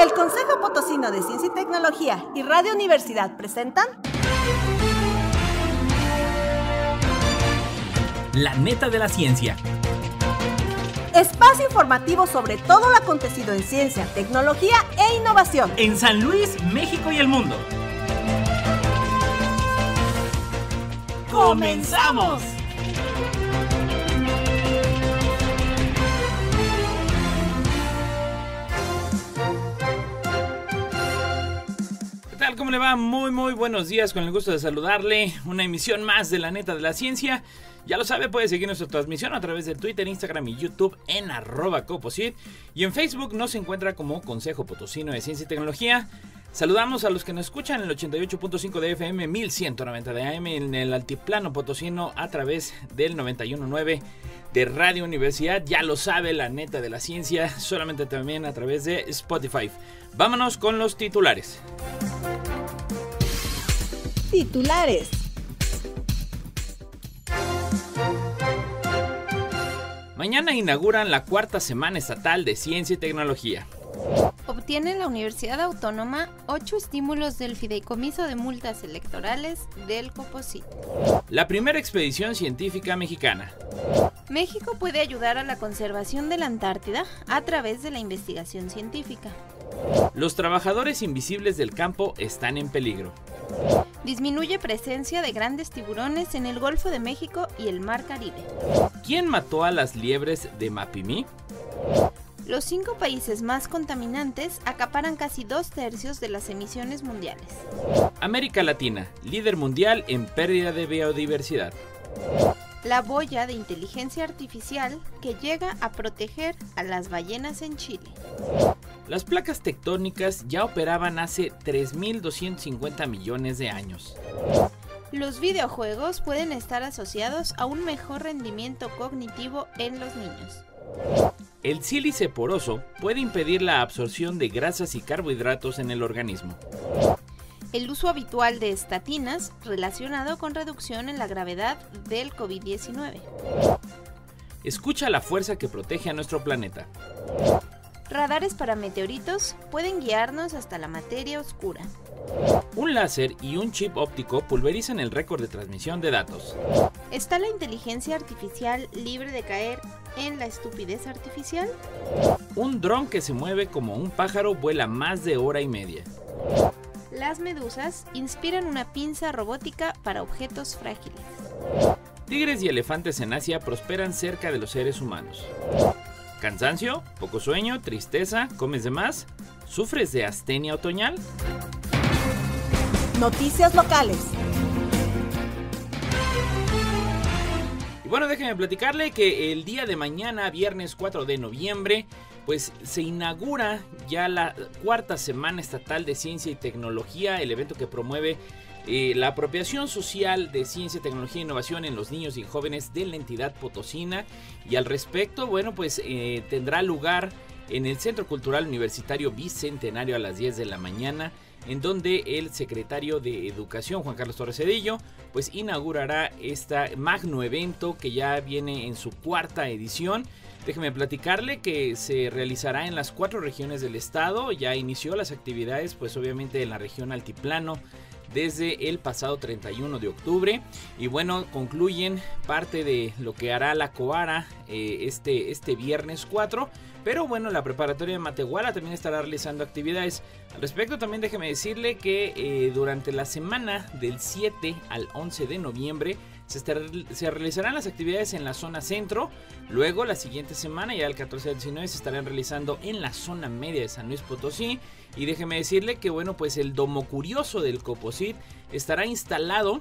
El Consejo Potosino de Ciencia y Tecnología y Radio Universidad presentan La Neta de la Ciencia. Espacio informativo sobre todo lo acontecido en ciencia, tecnología e innovación En San Luis, México y el mundo. ¡Comenzamos! ¿Cómo le va? Muy buenos días, con el gusto de saludarle. Una emisión más de La Neta de la Ciencia. Ya lo sabe, puede seguir nuestra transmisión a través de Twitter, Instagram y YouTube en @Coposit. Y en Facebook nos encuentra como Consejo Potosino de Ciencia y Tecnología. Saludamos a los que nos escuchan en el 88.5 de FM, 1190 de AM, en el Altiplano Potosino a través del 91.9 de Radio Universidad. Ya lo sabe, La Neta de la Ciencia, solamente también a través de Spotify. Vámonos con los titulares. Titulares. Mañana inauguran la cuarta Semana Estatal de Ciencia y Tecnología. Obtiene la Universidad Autónoma 8 estímulos del Fideicomiso de Multas Electorales del Coposit. La primera expedición científica mexicana. México puede ayudar a la conservación de la Antártida a través de la investigación científica. Los trabajadores invisibles del campo están en peligro. Disminuye presencia de grandes tiburones en el Golfo de México y el Mar Caribe. ¿Quién mató a las liebres de Mapimí? Los 5 países más contaminantes acaparan casi 2/3 de las emisiones mundiales. América Latina, líder mundial en pérdida de biodiversidad. La boya de inteligencia artificial que llega a proteger a las ballenas en Chile. Las placas tectónicas ya operaban hace 3.250 millones de años. Los videojuegos pueden estar asociados a un mejor rendimiento cognitivo en los niños. El sílice poroso puede impedir la absorción de grasas y carbohidratos en el organismo. El uso habitual de estatinas relacionado con reducción en la gravedad del COVID-19. Escucha la fuerza que protege a nuestro planeta. Radares para meteoritos pueden guiarnos hasta la materia oscura. Un láser y un chip óptico pulverizan el récord de transmisión de datos. ¿Está la inteligencia artificial libre de caer en la estupidez artificial? Un dron que se mueve como un pájaro vuela más de hora y media. Las medusas inspiran una pinza robótica para objetos frágiles. Tigres y elefantes en Asia prosperan cerca de los seres humanos. ¿Cansancio? ¿Poco sueño? ¿Tristeza? ¿Comes de más? ¿Sufres de astenia otoñal? Noticias locales. Y bueno, déjenme platicarle que el día de mañana, viernes 4 de noviembre, pues se inaugura ya la cuarta Semana Estatal de Ciencia y Tecnología, el evento que promueve la apropiación social de ciencia, tecnología e innovación en los niños y jóvenes de la entidad potosina. Y al respecto, bueno, pues tendrá lugar en el Centro Cultural Universitario Bicentenario a las 10 de la mañana, en donde el secretario de Educación, Juan Carlos Torres Cedillo, pues inaugurará este magno evento que ya viene en su cuarta edición. Déjeme platicarle que se realizará en las 4 regiones del estado. Ya inició las actividades, pues obviamente en la región Altiplano, desde el pasado 31 de octubre. Y bueno, concluyen parte de lo que hará la COARA este viernes 4. Pero bueno, la preparatoria de Matehuala también estará realizando actividades. Al respecto, también déjeme decirle que durante la semana del 7 al 11 de noviembre se realizarán las actividades en la zona centro. Luego, la siguiente semana, ya el 14 al 19, se estarán realizando en la zona media de San Luis Potosí. Y déjeme decirle que bueno, pues el Domo Curioso del Coposit estará instalado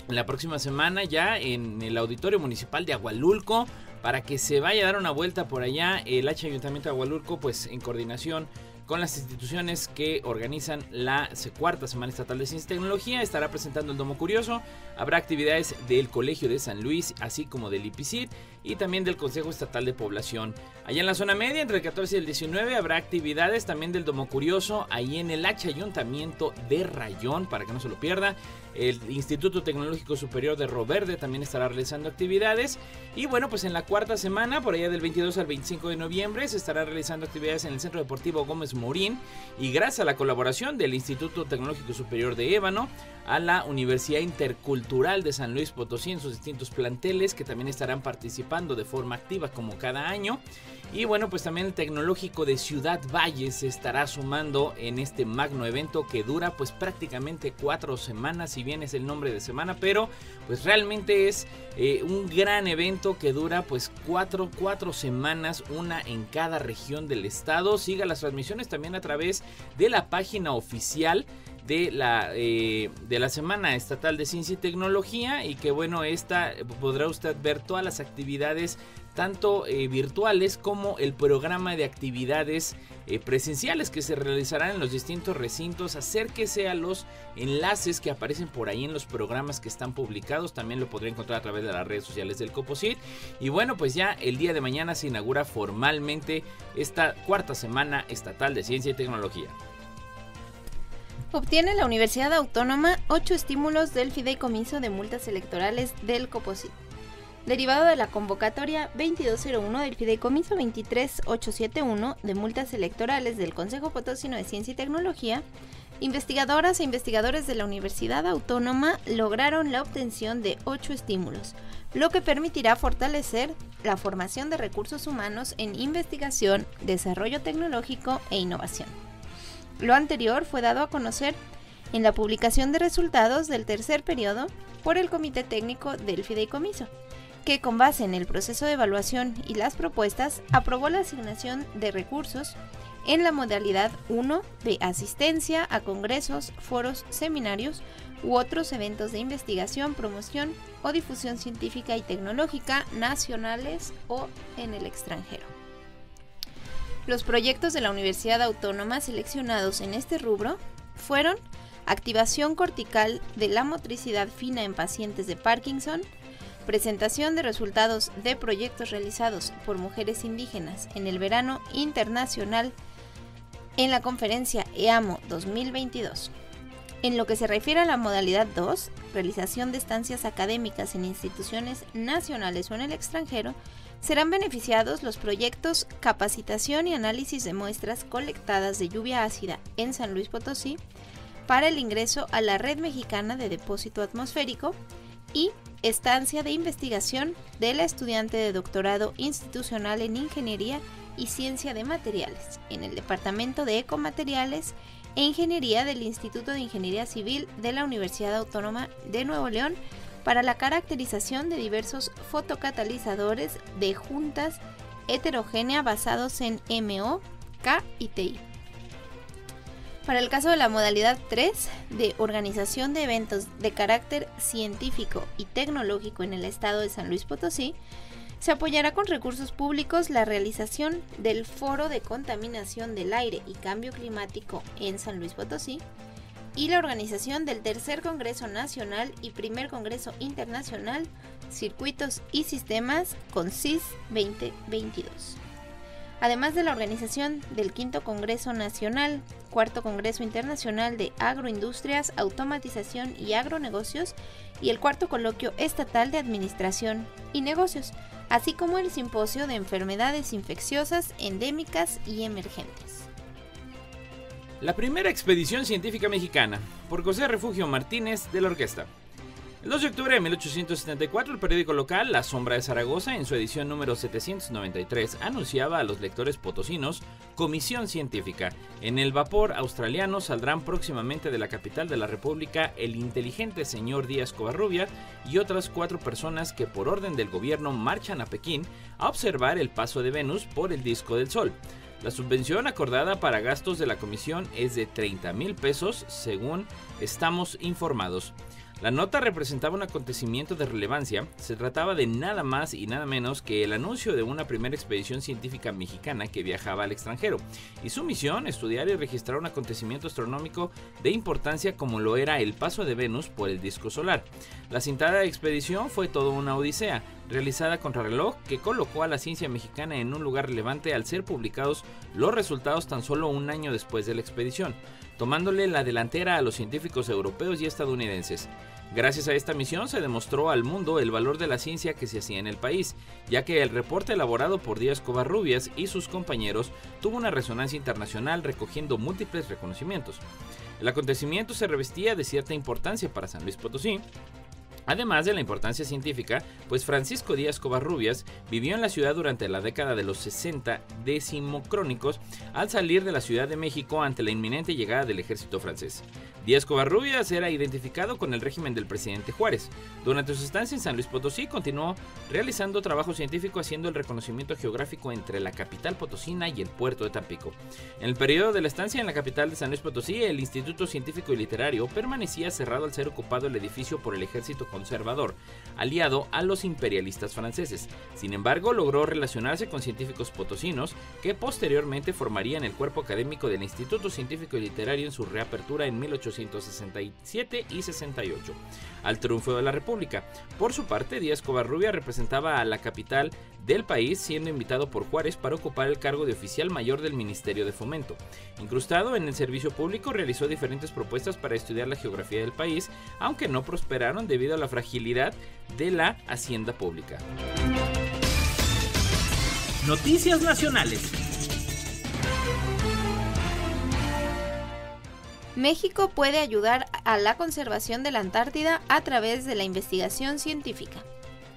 la próxima semana ya en el Auditorio Municipal de Agualulco, para que se vaya a dar una vuelta por allá. El Ayuntamiento de Agualulco, pues en coordinación con las instituciones que organizan la cuarta Semana Estatal de Ciencia y Tecnología, estará presentando el Domo Curioso. Habrá actividades del Colegio de San Luis, así como del IPICIT y también del Consejo Estatal de Población. Allá en la zona media, entre el 14 y el 19, habrá actividades también del Domo Curioso, ahí en el Ayuntamiento de Rayón, para que no se lo pierda. El Instituto Tecnológico Superior de Río Verde también estará realizando actividades. Y bueno, pues en la cuarta semana, por allá del 22 al 25 de noviembre, se estará realizando actividades en el Centro Deportivo Gómez López Morín, y gracias a la colaboración del Instituto Tecnológico Superior de Ébano, a la Universidad Intercultural de San Luis Potosí en sus distintos planteles, que también estarán participando de forma activa como cada año. Y bueno, pues también el Tecnológico de Ciudad Valles se estará sumando en este magno evento que dura pues prácticamente 4 semanas, si bien es el nombre de semana, pero pues realmente es un gran evento que dura pues cuatro semanas, una en cada región del estado. Siga las transmisiones también a través de la página oficial de la Semana Estatal de Ciencia y Tecnología, y que bueno, esta podrá usted ver todas las actividades tanto virtuales como el programa de actividades presenciales que se realizarán en los distintos recintos. Acérquese a los enlaces que aparecen por ahí en los programas que están publicados, también lo podrá encontrar a través de las redes sociales del Coposit. Y bueno, pues ya el día de mañana se inaugura formalmente esta 4ª Semana Estatal de Ciencia y Tecnología. Obtiene la Universidad Autónoma 8 estímulos del Fideicomiso de Multas Electorales del Coposit. Derivado de la convocatoria 2201 del Fideicomiso 23871 de Multas Electorales del Consejo Potosino de Ciencia y Tecnología, investigadoras e investigadores de la Universidad Autónoma lograron la obtención de 8 estímulos, lo que permitirá fortalecer la formación de recursos humanos en investigación, desarrollo tecnológico e innovación. Lo anterior fue dado a conocer en la publicación de resultados del tercer periodo por el Comité Técnico del Fideicomiso, que con base en el proceso de evaluación y las propuestas aprobó la asignación de recursos en la modalidad 1 de asistencia a congresos, foros, seminarios u otros eventos de investigación, promoción o difusión científica y tecnológica nacionales o en el extranjero. Los proyectos de la Universidad Autónoma seleccionados en este rubro fueron activación cortical de la motricidad fina en pacientes de Parkinson, presentación de resultados de proyectos realizados por mujeres indígenas en el verano internacional en la conferencia EAMO 2022. En lo que se refiere a la modalidad 2, realización de estancias académicas en instituciones nacionales o en el extranjero, serán beneficiados los proyectos Capacitación y Análisis de Muestras Colectadas de Lluvia Ácida en San Luis Potosí para el ingreso a la Red Mexicana de Depósito Atmosférico y Estancia de Investigación de la estudiante de doctorado institucional en Ingeniería y Ciencia de Materiales en el Departamento de Ecomateriales e Ingeniería del Instituto de Ingeniería Civil de la Universidad Autónoma de Nuevo León para la caracterización de diversos fotocatalizadores de juntas heterogénea basados en MO, K y TI. Para el caso de la modalidad 3 de organización de eventos de carácter científico y tecnológico en el estado de San Luis Potosí, se apoyará con recursos públicos la realización del Foro de Contaminación del Aire y Cambio Climático en San Luis Potosí y la organización del Tercer Congreso Nacional y Primer Congreso Internacional Circuitos y Sistemas CONCIS 2022. Además de la organización del Quinto Congreso Nacional, Cuarto Congreso Internacional de Agroindustrias, Automatización y Agronegocios y el Cuarto Coloquio Estatal de Administración y Negocios, así como el Simposio de Enfermedades Infecciosas Endémicas y Emergentes. La primera expedición científica mexicana, por José Refugio Martínez de la Orquesta. El 2 de octubre de 1874, el periódico local La Sombra de Zaragoza, en su edición número 793, anunciaba a los lectores potosinos comisión científica. En el vapor australiano saldrán próximamente de la capital de la República el inteligente señor Díaz Covarrubias y otras 4 personas que por orden del gobierno marchan a Pekín a observar el paso de Venus por el disco del Sol. La subvención acordada para gastos de la comisión es de 30,000 pesos, según estamos informados. La nota representaba un acontecimiento de relevancia. Se trataba de nada más y nada menos que el anuncio de una primera expedición científica mexicana que viajaba al extranjero, y su misión, estudiar y registrar un acontecimiento astronómico de importancia como lo era el paso de Venus por el disco solar. La cintada expedición fue toda una odisea. realizada contrarreloj que colocó a la ciencia mexicana en un lugar relevante al ser publicados los resultados tan solo un año después de la expedición, tomándole la delantera a los científicos europeos y estadounidenses. Gracias a esta misión se demostró al mundo el valor de la ciencia que se hacía en el país, ya que el reporte elaborado por Díaz Covarrubias y sus compañeros tuvo una resonancia internacional recogiendo múltiples reconocimientos. El acontecimiento se revestía de cierta importancia para San Luis Potosí, además de la importancia científica, pues Francisco Díaz Covarrubias vivió en la ciudad durante la década de los 60 decimocrónicos al salir de la Ciudad de México ante la inminente llegada del ejército francés. Díaz Covarrubias era identificado con el régimen del presidente Juárez. Durante su estancia en San Luis Potosí continuó realizando trabajo científico haciendo el reconocimiento geográfico entre la capital potosina y el puerto de Tampico. En el periodo de la estancia en la capital de San Luis Potosí, el Instituto Científico y Literario permanecía cerrado al ser ocupado el edificio por el ejército conservador, aliado a los imperialistas franceses. Sin embargo, logró relacionarse con científicos potosinos que formarían el cuerpo académico del Instituto Científico y Literario en su reapertura en 1867 y 68, al triunfo de la República. Por su parte, Díaz Covarrubias representaba a la capital del país, siendo invitado por Juárez para ocupar el cargo de oficial mayor del Ministerio de Fomento. Incrustado en el servicio público, realizó diferentes propuestas para estudiar la geografía del país, aunque no prosperaron debido a la fragilidad de la hacienda pública. Noticias nacionales. México puede ayudar a la conservación de la Antártida a través de la investigación científica.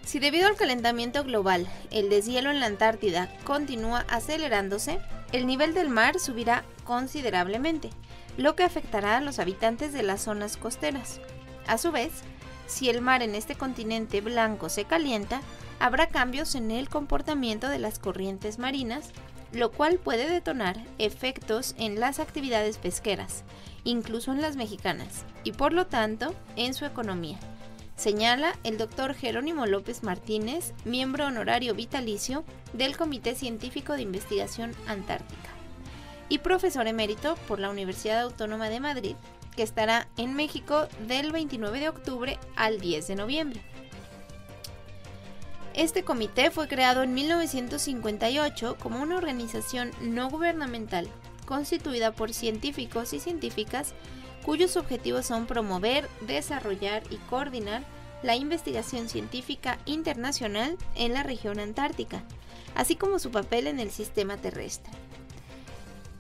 Si debido al calentamiento global, el deshielo en la Antártida continúa acelerándose, el nivel del mar subirá considerablemente, lo que afectará a los habitantes de las zonas costeras. A su vez, si el mar en este continente blanco se calienta, habrá cambios en el comportamiento de las corrientes marinas, lo cual puede detonar efectos en las actividades pesqueras, incluso en las mexicanas, y por lo tanto en su economía, señala el Dr. Jerónimo López Martínez, miembro honorario vitalicio del Comité Científico de Investigación Antártica y profesor emérito por la Universidad Autónoma de Madrid, que estará en México del 29 de octubre al 10 de noviembre. Este comité fue creado en 1958 como una organización no gubernamental constituida por científicos y científicas cuyos objetivos son promover, desarrollar y coordinar la investigación científica internacional en la región antártica, así como su papel en el sistema terrestre.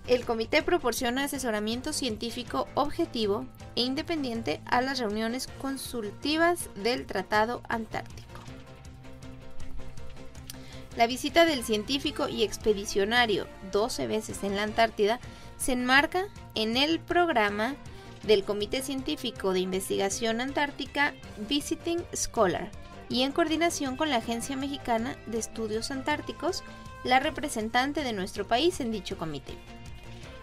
El comité proporciona asesoramiento científico objetivo e independiente a las reuniones consultivas del Tratado Antártico. La visita del científico y expedicionario 12 veces en la Antártida se enmarca en el programa del Comité Científico de Investigación Antártica Visiting Scholar y en coordinación con la Agencia Mexicana de Estudios Antárticos, la representante de nuestro país en dicho comité.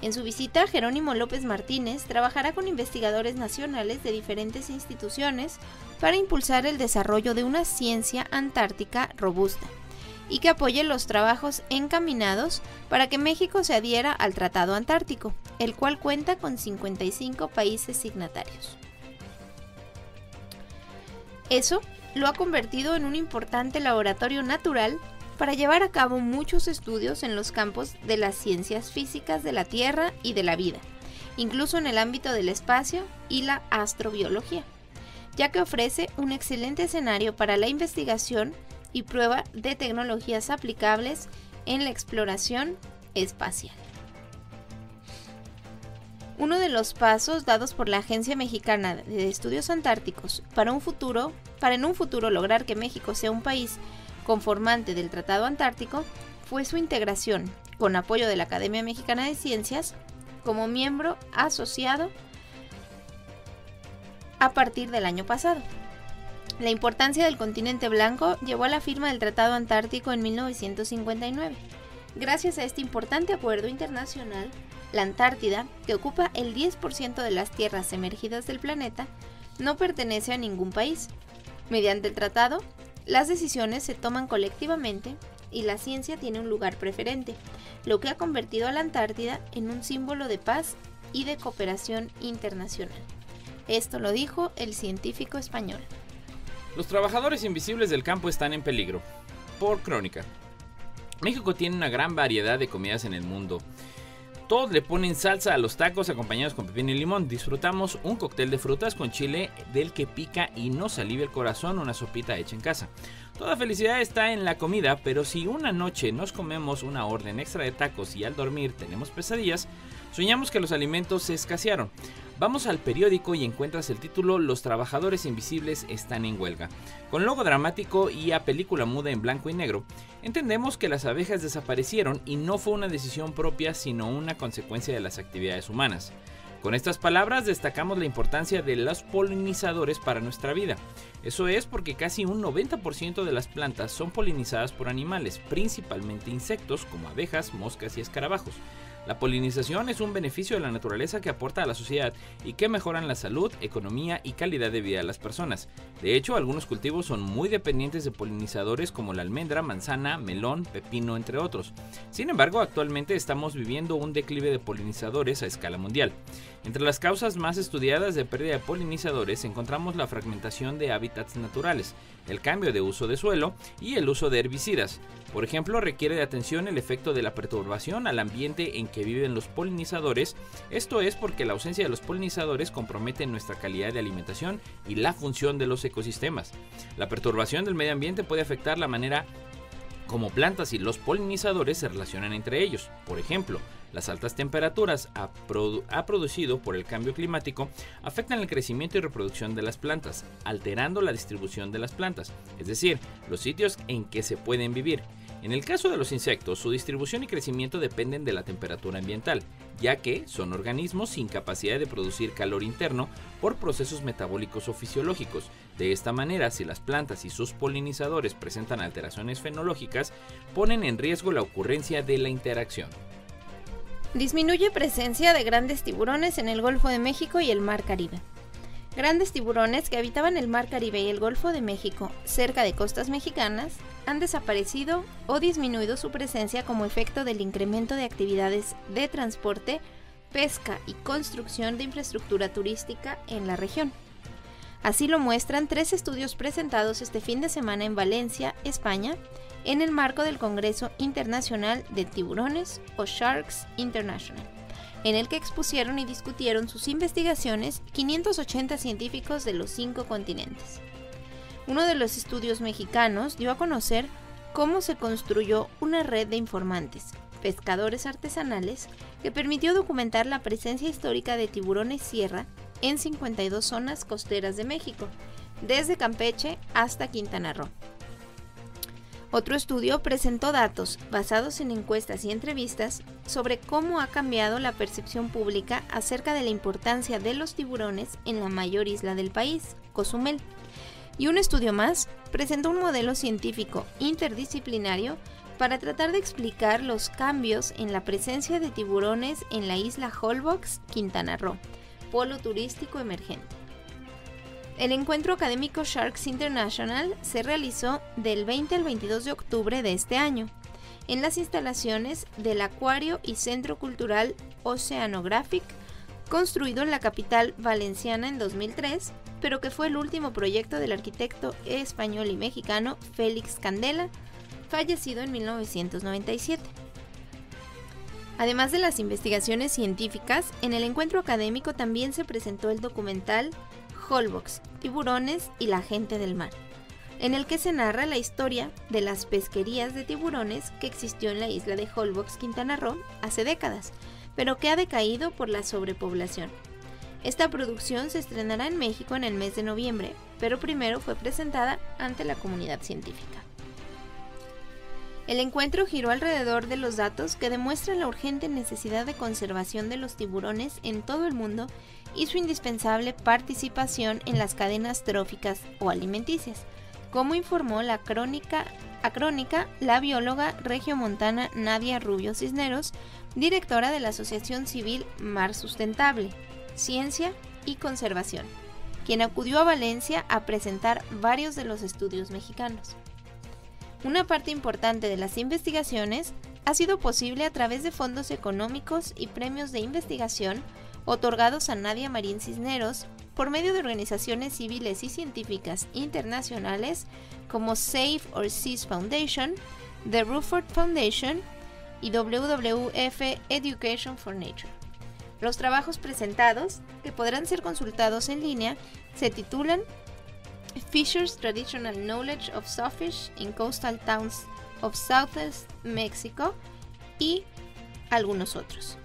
En su visita, Jerónimo López Martínez trabajará con investigadores nacionales de diferentes instituciones para impulsar el desarrollo de una ciencia antártica robusta y que apoye los trabajos encaminados para que México se adhiera al Tratado Antártico, el cual cuenta con 55 países signatarios. Eso lo ha convertido en un importante laboratorio natural para llevar a cabo muchos estudios en los campos de las ciencias físicas de la Tierra y de la vida, incluso en el ámbito del espacio y la astrobiología, ya que ofrece un excelente escenario para la investigación y prueba de tecnologías aplicables en la exploración espacial. Uno de los pasos dados por la Agencia Mexicana de Estudios Antárticos para en un futuro lograr que México sea un país conformante del Tratado Antártico fue su integración, con apoyo de la Academia Mexicana de Ciencias, como miembro asociado a partir del año pasado. La importancia del continente blanco llevó a la firma del Tratado Antártico en 1959. Gracias a este importante acuerdo internacional, la Antártida, que ocupa el 10% de las tierras emergidas del planeta, no pertenece a ningún país. Mediante el tratado, las decisiones se toman colectivamente y la ciencia tiene un lugar preferente, lo que ha convertido a la Antártida en un símbolo de paz y de cooperación internacional. Esto lo dijo el científico español. Los trabajadores invisibles del campo están en peligro. Por Crónica. México tiene una gran variedad de comidas en el mundo. Todos le ponen salsa a los tacos acompañados con pepino y limón. Disfrutamos un cóctel de frutas con chile del que pica y nos alivia el corazón, una sopita hecha en casa. Toda felicidad está en la comida, pero si una noche nos comemos una orden extra de tacos y al dormir tenemos pesadillas, soñamos que los alimentos se escasearon. Vamos al periódico y encuentras el título "Los trabajadores invisibles están en huelga". Con logo dramático y a película muda en blanco y negro, entendemos que las abejas desaparecieron y no fue una decisión propia, sino una consecuencia de las actividades humanas. Con estas palabras destacamos la importancia de los polinizadores para nuestra vida. Eso es porque casi un 90% de las plantas son polinizadas por animales, principalmente insectos como abejas, moscas y escarabajos. La polinización es un beneficio de la naturaleza que aporta a la sociedad y que mejoran la salud, economía y calidad de vida de las personas. De hecho, algunos cultivos son muy dependientes de polinizadores como la almendra, manzana, melón, pepino, entre otros. Sin embargo, actualmente estamos viviendo un declive de polinizadores a escala mundial. Entre las causas más estudiadas de pérdida de polinizadores encontramos la fragmentación de hábitats naturales, el cambio de uso de suelo y el uso de herbicidas. Por ejemplo, requiere de atención el efecto de la perturbación al ambiente en que viven los polinizadores. Esto es porque la ausencia de los polinizadores compromete nuestra calidad de alimentación y la función de los ecosistemas. La perturbación del medio ambiente puede afectar la manera como plantas y los polinizadores se relacionan entre ellos. Por ejemplo, las altas temperaturas producido por el cambio climático afectan el crecimiento y reproducción de las plantas, alterando la distribución de las plantas, es decir, los sitios en que se pueden vivir. En el caso de los insectos, su distribución y crecimiento dependen de la temperatura ambiental, ya que son organismos sin capacidad de producir calor interno por procesos metabólicos o fisiológicos. De esta manera, si las plantas y sus polinizadores presentan alteraciones fenológicas, ponen en riesgo la ocurrencia de la interacción. Disminuye presencia de grandes tiburones en el Golfo de México y el Mar Caribe. Grandes tiburones que habitaban el Mar Caribe y el Golfo de México, cerca de costas mexicanas, han desaparecido o disminuido su presencia como efecto del incremento de actividades de transporte, pesca y construcción de infraestructura turística en la región. Así lo muestran 3 estudios presentados este fin de semana en Valencia, España, en el marco del Congreso Internacional de Tiburones o Sharks International, en el que expusieron y discutieron sus investigaciones 580 científicos de los 5 continentes. Uno de los estudios mexicanos dio a conocer cómo se construyó una red de informantes, pescadores artesanales, que permitió documentar la presencia histórica de tiburones sierra en 52 zonas costeras de México, desde Campeche hasta Quintana Roo. Otro estudio presentó datos basados en encuestas y entrevistas sobre cómo ha cambiado la percepción pública acerca de la importancia de los tiburones en la mayor isla del país, Cozumel. Y un estudio más presentó un modelo científico interdisciplinario para tratar de explicar los cambios en la presencia de tiburones en la isla Holbox, Quintana Roo, polo turístico emergente. El encuentro académico Sharks International se realizó del 20 al 22 de octubre de este año, en las instalaciones del Acuario y Centro Cultural Oceanographic, construido en la capital valenciana en 2003, pero que fue el último proyecto del arquitecto español y mexicano Félix Candela, fallecido en 1997. Además de las investigaciones científicas, en el encuentro académico también se presentó el documental Holbox, tiburones y la gente del mar, en el que se narra la historia de las pesquerías de tiburones que existió en la isla de Holbox, Quintana Roo, hace décadas, pero que ha decaído por la sobrepoblación. Esta producción se estrenará en México en el mes de noviembre, pero primero fue presentada ante la comunidad científica. El encuentro giró alrededor de los datos que demuestran la urgente necesidad de conservación de los tiburones en todo el mundo y su indispensable participación en las cadenas tróficas o alimenticias, como informó la crónica la bióloga regiomontana Nadia Rubio Cisneros, directora de la Asociación Civil Mar Sustentable, Ciencia y Conservación, quien acudió a Valencia a presentar varios de los estudios mexicanos. Una parte importante de las investigaciones ha sido posible a través de fondos económicos y premios de investigación otorgados a Nadia Marín Cisneros por medio de organizaciones civiles y científicas internacionales como Save Our Seas Foundation, The Rutherford Foundation y WWF Education for Nature. Los trabajos presentados, que podrán ser consultados en línea, se titulan Fishers Traditional Knowledge of Sawfish in Coastal Towns of Southwest Mexico y algunos otros.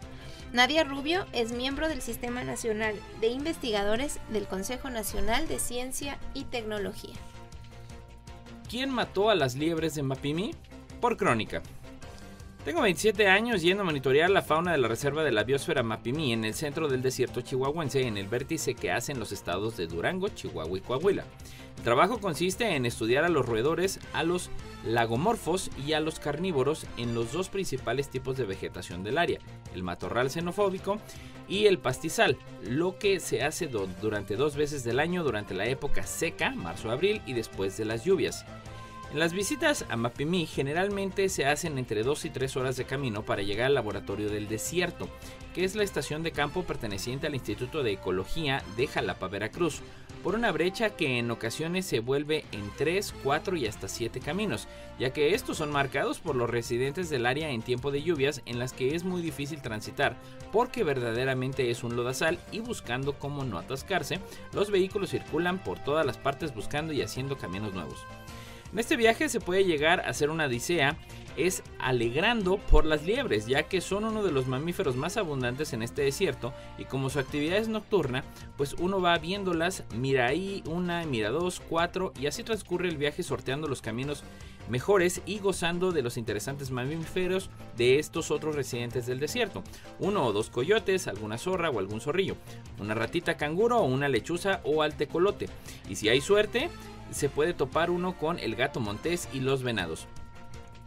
Nadia Rubio es miembro del Sistema Nacional de Investigadores del Consejo Nacional de Ciencia y Tecnología. ¿Quién mató a las liebres de Mapimí? Por crónica. Tengo 27 años yendo a monitorear la fauna de la reserva de la biosfera Mapimí en el centro del desierto chihuahuense, en el vértice que hacen los estados de Durango, Chihuahua y Coahuila. El trabajo consiste en estudiar a los roedores, a los lagomorfos y a los carnívoros en los dos principales tipos de vegetación del área, el matorral xenofóbico y el pastizal, lo que se hace durante 2 veces del año durante la época seca, marzo-abril, y después de las lluvias. En las visitas a Mapimí generalmente se hacen entre 2 y 3 horas de camino para llegar al laboratorio del desierto, que es la estación de campo perteneciente al Instituto de Ecología de Jalapa, Veracruz, por una brecha que en ocasiones se vuelve en 3, 4 y hasta 7 caminos, ya que estos son marcados por los residentes del área en tiempo de lluvias en las que es muy difícil transitar, porque verdaderamente es un lodazal y buscando cómo no atascarse, los vehículos circulan por todas las partes buscando y haciendo caminos nuevos. En este viaje se puede llegar a hacer una odisea, es alegrando por las liebres, ya que son uno de los mamíferos más abundantes en este desierto y como su actividad es nocturna, pues uno va viéndolas, mira ahí una, mira 2, 4 y así transcurre el viaje sorteando los caminos mejores y gozando de los interesantes mamíferos de estos otros residentes del desierto. 1 o 2 coyotes, alguna zorra o algún zorrillo, una ratita canguro o una lechuza o al tecolote. Y si hay suerte, se puede topar uno con el gato montés y los venados.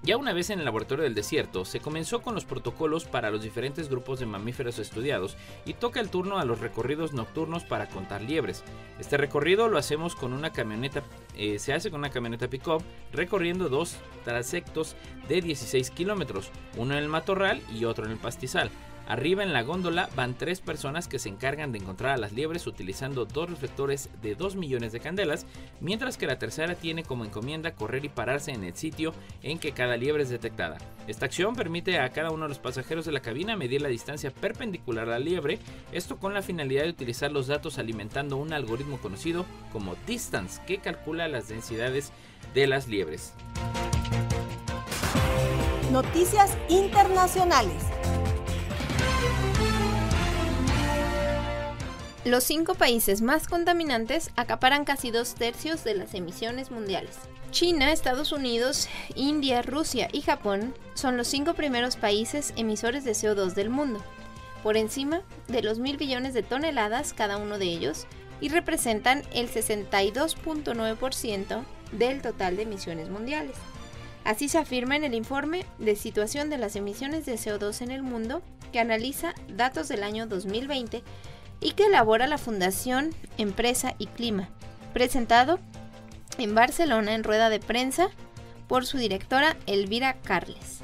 Ya una vez en el laboratorio del desierto, se comenzó con los protocolos para los diferentes grupos de mamíferos estudiados y toca el turno a los recorridos nocturnos para contar liebres. Este recorrido lo hacemos con una camioneta, se hace con una camioneta pick-up recorriendo 2 trayectos de 16 kilómetros, uno en el matorral y otro en el pastizal. Arriba en la góndola van 3 personas que se encargan de encontrar a las liebres utilizando 2 reflectores de 2 millones de candelas, mientras que la tercera tiene como encomienda correr y pararse en el sitio en que cada liebre es detectada. Esta acción permite a cada uno de los pasajeros de la cabina medir la distancia perpendicular a la liebre, esto con la finalidad de utilizar los datos alimentando un algoritmo conocido como Distance, que calcula las densidades de las liebres. Noticias internacionales. Los 5 países más contaminantes acaparan casi 2/3 de las emisiones mundiales. China, Estados Unidos, India, Rusia y Japón son los 5 primeros países emisores de CO2 del mundo, por encima de los 1.000 billones de toneladas cada uno de ellos, y representan el 62.9% del total de emisiones mundiales. Así se afirma en el informe de situación de las emisiones de CO2 en el mundo, que analiza datos del año 2020 y que elabora la Fundación Empresa y Clima, presentado en Barcelona en rueda de prensa por su directora Elvira Carles.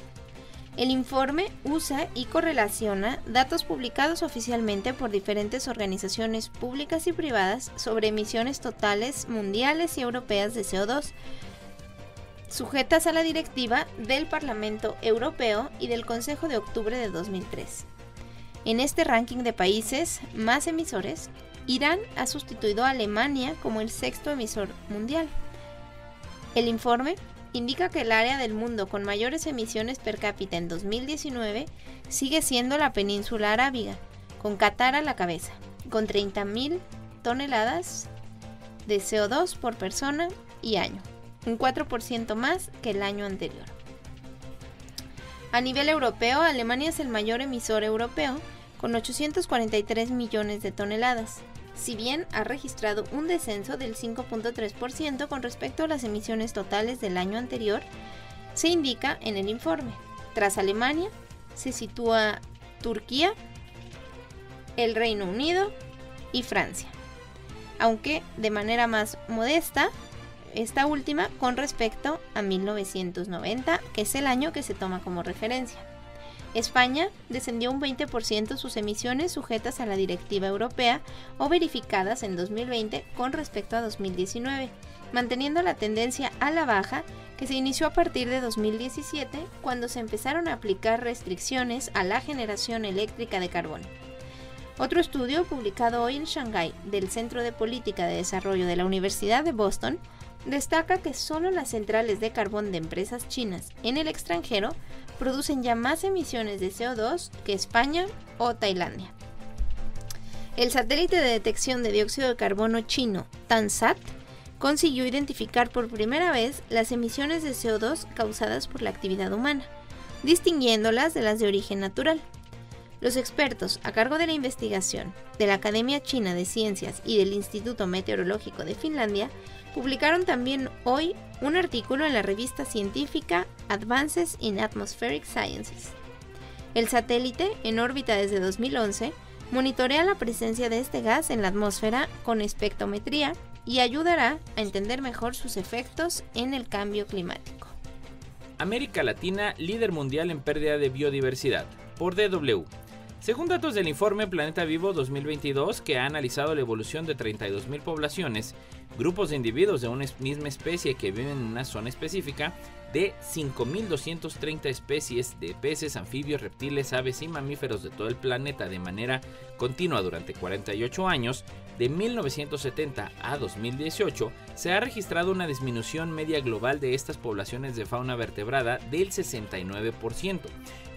El informe usa y correlaciona datos publicados oficialmente por diferentes organizaciones públicas y privadas sobre emisiones totales mundiales y europeas de CO2, sujetas a la directiva del Parlamento Europeo y del Consejo de octubre de 2003. En este ranking de países más emisores, Irán ha sustituido a Alemania como el 6º emisor mundial. El informe indica que el área del mundo con mayores emisiones per cápita en 2019 sigue siendo la península arábiga, con Qatar a la cabeza, con 30.000 toneladas de CO2 por persona y año, un 4% más que el año anterior. A nivel europeo, Alemania es el mayor emisor europeo, con 843 millones de toneladas, si bien ha registrado un descenso del 5.3% con respecto a las emisiones totales del año anterior, se indica en el informe. Tras Alemania, se sitúa Turquía, el Reino Unido y Francia, aunque de manera más modesta, esta última con respecto a 1990, que es el año que se toma como referencia. España descendió un 20% sus emisiones sujetas a la directiva europea o verificadas en 2020 con respecto a 2019, manteniendo la tendencia a la baja que se inició a partir de 2017, cuando se empezaron a aplicar restricciones a la generación eléctrica de carbón. Otro estudio publicado hoy en Shanghái del Centro de Política de Desarrollo de la Universidad de Boston destaca que solo las centrales de carbón de empresas chinas en el extranjero producen ya más emisiones de CO2 que España o Tailandia. El satélite de detección de dióxido de carbono chino TanSat consiguió identificar por primera vez las emisiones de CO2 causadas por la actividad humana, distinguiéndolas de las de origen natural. Los expertos a cargo de la investigación de la Academia China de Ciencias y del Instituto Meteorológico de Finlandia publicaron también hoy un artículo en la revista científica Advances in Atmospheric Sciences. El satélite, en órbita desde 2011, monitorea la presencia de este gas en la atmósfera con espectrometría y ayudará a entender mejor sus efectos en el cambio climático. América Latina, líder mundial en pérdida de biodiversidad, por DW. Según datos del informe Planeta Vivo 2022, que ha analizado la evolución de 32.000 poblaciones, grupos de individuos de una misma especie que viven en una zona específica, de 5.230 especies de peces, anfibios, reptiles, aves y mamíferos de todo el planeta de manera continua durante 48 años, de 1970 a 2018, se ha registrado una disminución media global de estas poblaciones de fauna vertebrada del 69%,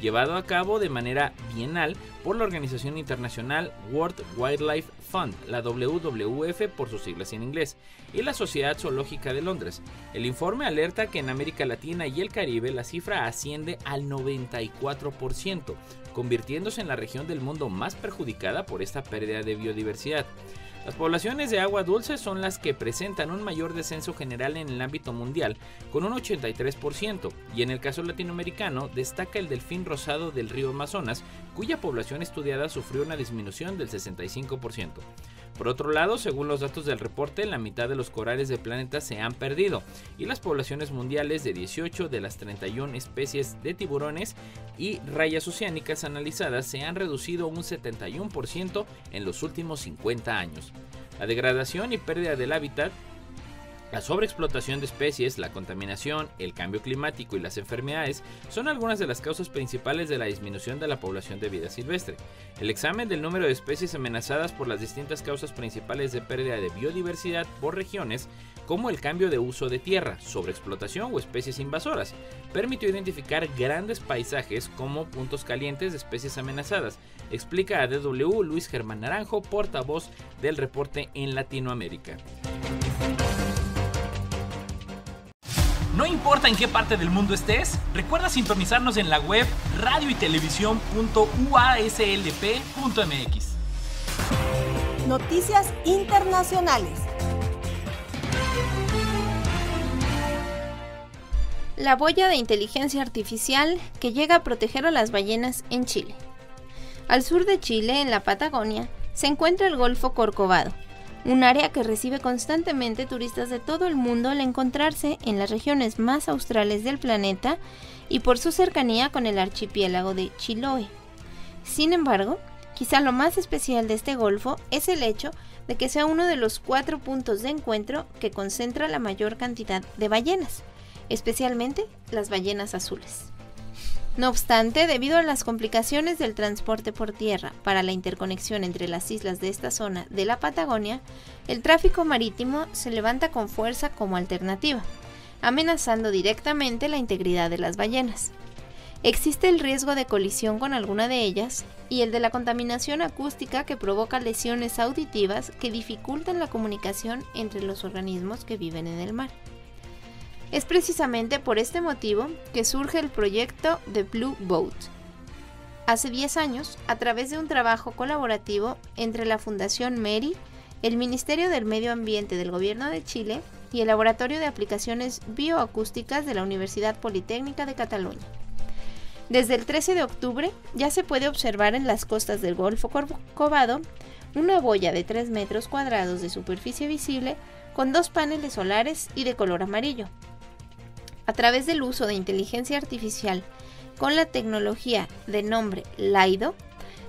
llevado a cabo de manera bienal por la organización internacional World Wildlife Fund, la WWF por sus siglas en inglés, y la Sociedad Zoológica de Londres. El informe alerta que en América Latina y el Caribe la cifra asciende al 94%, convirtiéndose en la región del mundo más perjudicada por esta pérdida de biodiversidad. Las poblaciones de agua dulce son las que presentan un mayor descenso general en el ámbito mundial, con un 83%, y en el caso latinoamericano destaca el delfín rosado del río Amazonas, cuya población estudiada sufrió una disminución del 65%. Por otro lado, según los datos del reporte, la mitad de los corales del planeta se han perdido, y las poblaciones mundiales de 18 de las 31 especies de tiburones y rayas oceánicas analizadas se han reducido un 71% en los últimos 50 años. La degradación y pérdida del hábitat, la sobreexplotación de especies, la contaminación, el cambio climático y las enfermedades son algunas de las causas principales de la disminución de la población de vida silvestre. El examen del número de especies amenazadas por las distintas causas principales de pérdida de biodiversidad por regiones, como el cambio de uso de tierra, sobreexplotación o especies invasoras, permitió identificar grandes paisajes como puntos calientes de especies amenazadas, explica a DW Luis Germán Naranjo, portavoz del reporte en Latinoamérica. No importa en qué parte del mundo estés, recuerda sintonizarnos en la web radioytelevisión.uaslp.mx. Noticias internacionales. La boya de inteligencia artificial que llega a proteger a las ballenas en Chile. Al sur de Chile, en la Patagonia, se encuentra el Golfo Corcovado, un área que recibe constantemente turistas de todo el mundo al encontrarse en las regiones más australes del planeta y por su cercanía con el archipiélago de Chiloé. Sin embargo, quizá lo más especial de este golfo es el hecho de que sea uno de los 4 puntos de encuentro que concentra la mayor cantidad de ballenas, especialmente las ballenas azules. No obstante, debido a las complicaciones del transporte por tierra para la interconexión entre las islas de esta zona de la Patagonia, el tráfico marítimo se levanta con fuerza como alternativa, amenazando directamente la integridad de las ballenas. Existe el riesgo de colisión con alguna de ellas y el de la contaminación acústica que provoca lesiones auditivas que dificultan la comunicación entre los organismos que viven en el mar. Es precisamente por este motivo que surge el proyecto The Blue Boat. Hace 10 años, a través de un trabajo colaborativo entre la Fundación MERI, el Ministerio del Medio Ambiente del Gobierno de Chile y el Laboratorio de Aplicaciones Bioacústicas de la Universidad Politécnica de Cataluña. Desde el 13 de octubre ya se puede observar en las costas del Golfo Corcovado una boya de 3 metros cuadrados de superficie visible con 2 paneles solares y de color amarillo. A través del uso de inteligencia artificial con la tecnología de nombre LIDO,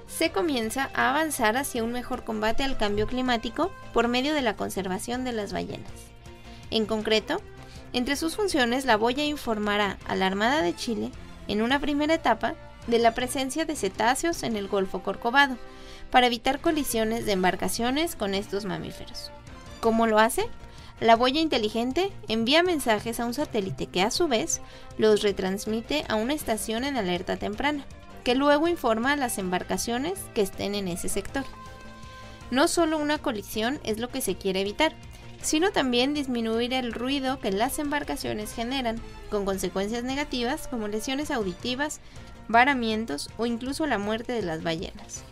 se comienza a avanzar hacia un mejor combate al cambio climático por medio de la conservación de las ballenas. En concreto, entre sus funciones, la boya informará a la Armada de Chile, en una primera etapa, de la presencia de cetáceos en el Golfo Corcovado, para evitar colisiones de embarcaciones con estos mamíferos. ¿Cómo lo hace? La boya inteligente envía mensajes a un satélite que a su vez los retransmite a una estación en alerta temprana, que luego informa a las embarcaciones que estén en ese sector. No solo una colisión es lo que se quiere evitar, sino también disminuir el ruido que las embarcaciones generan, con consecuencias negativas como lesiones auditivas, varamientos o incluso la muerte de las ballenas.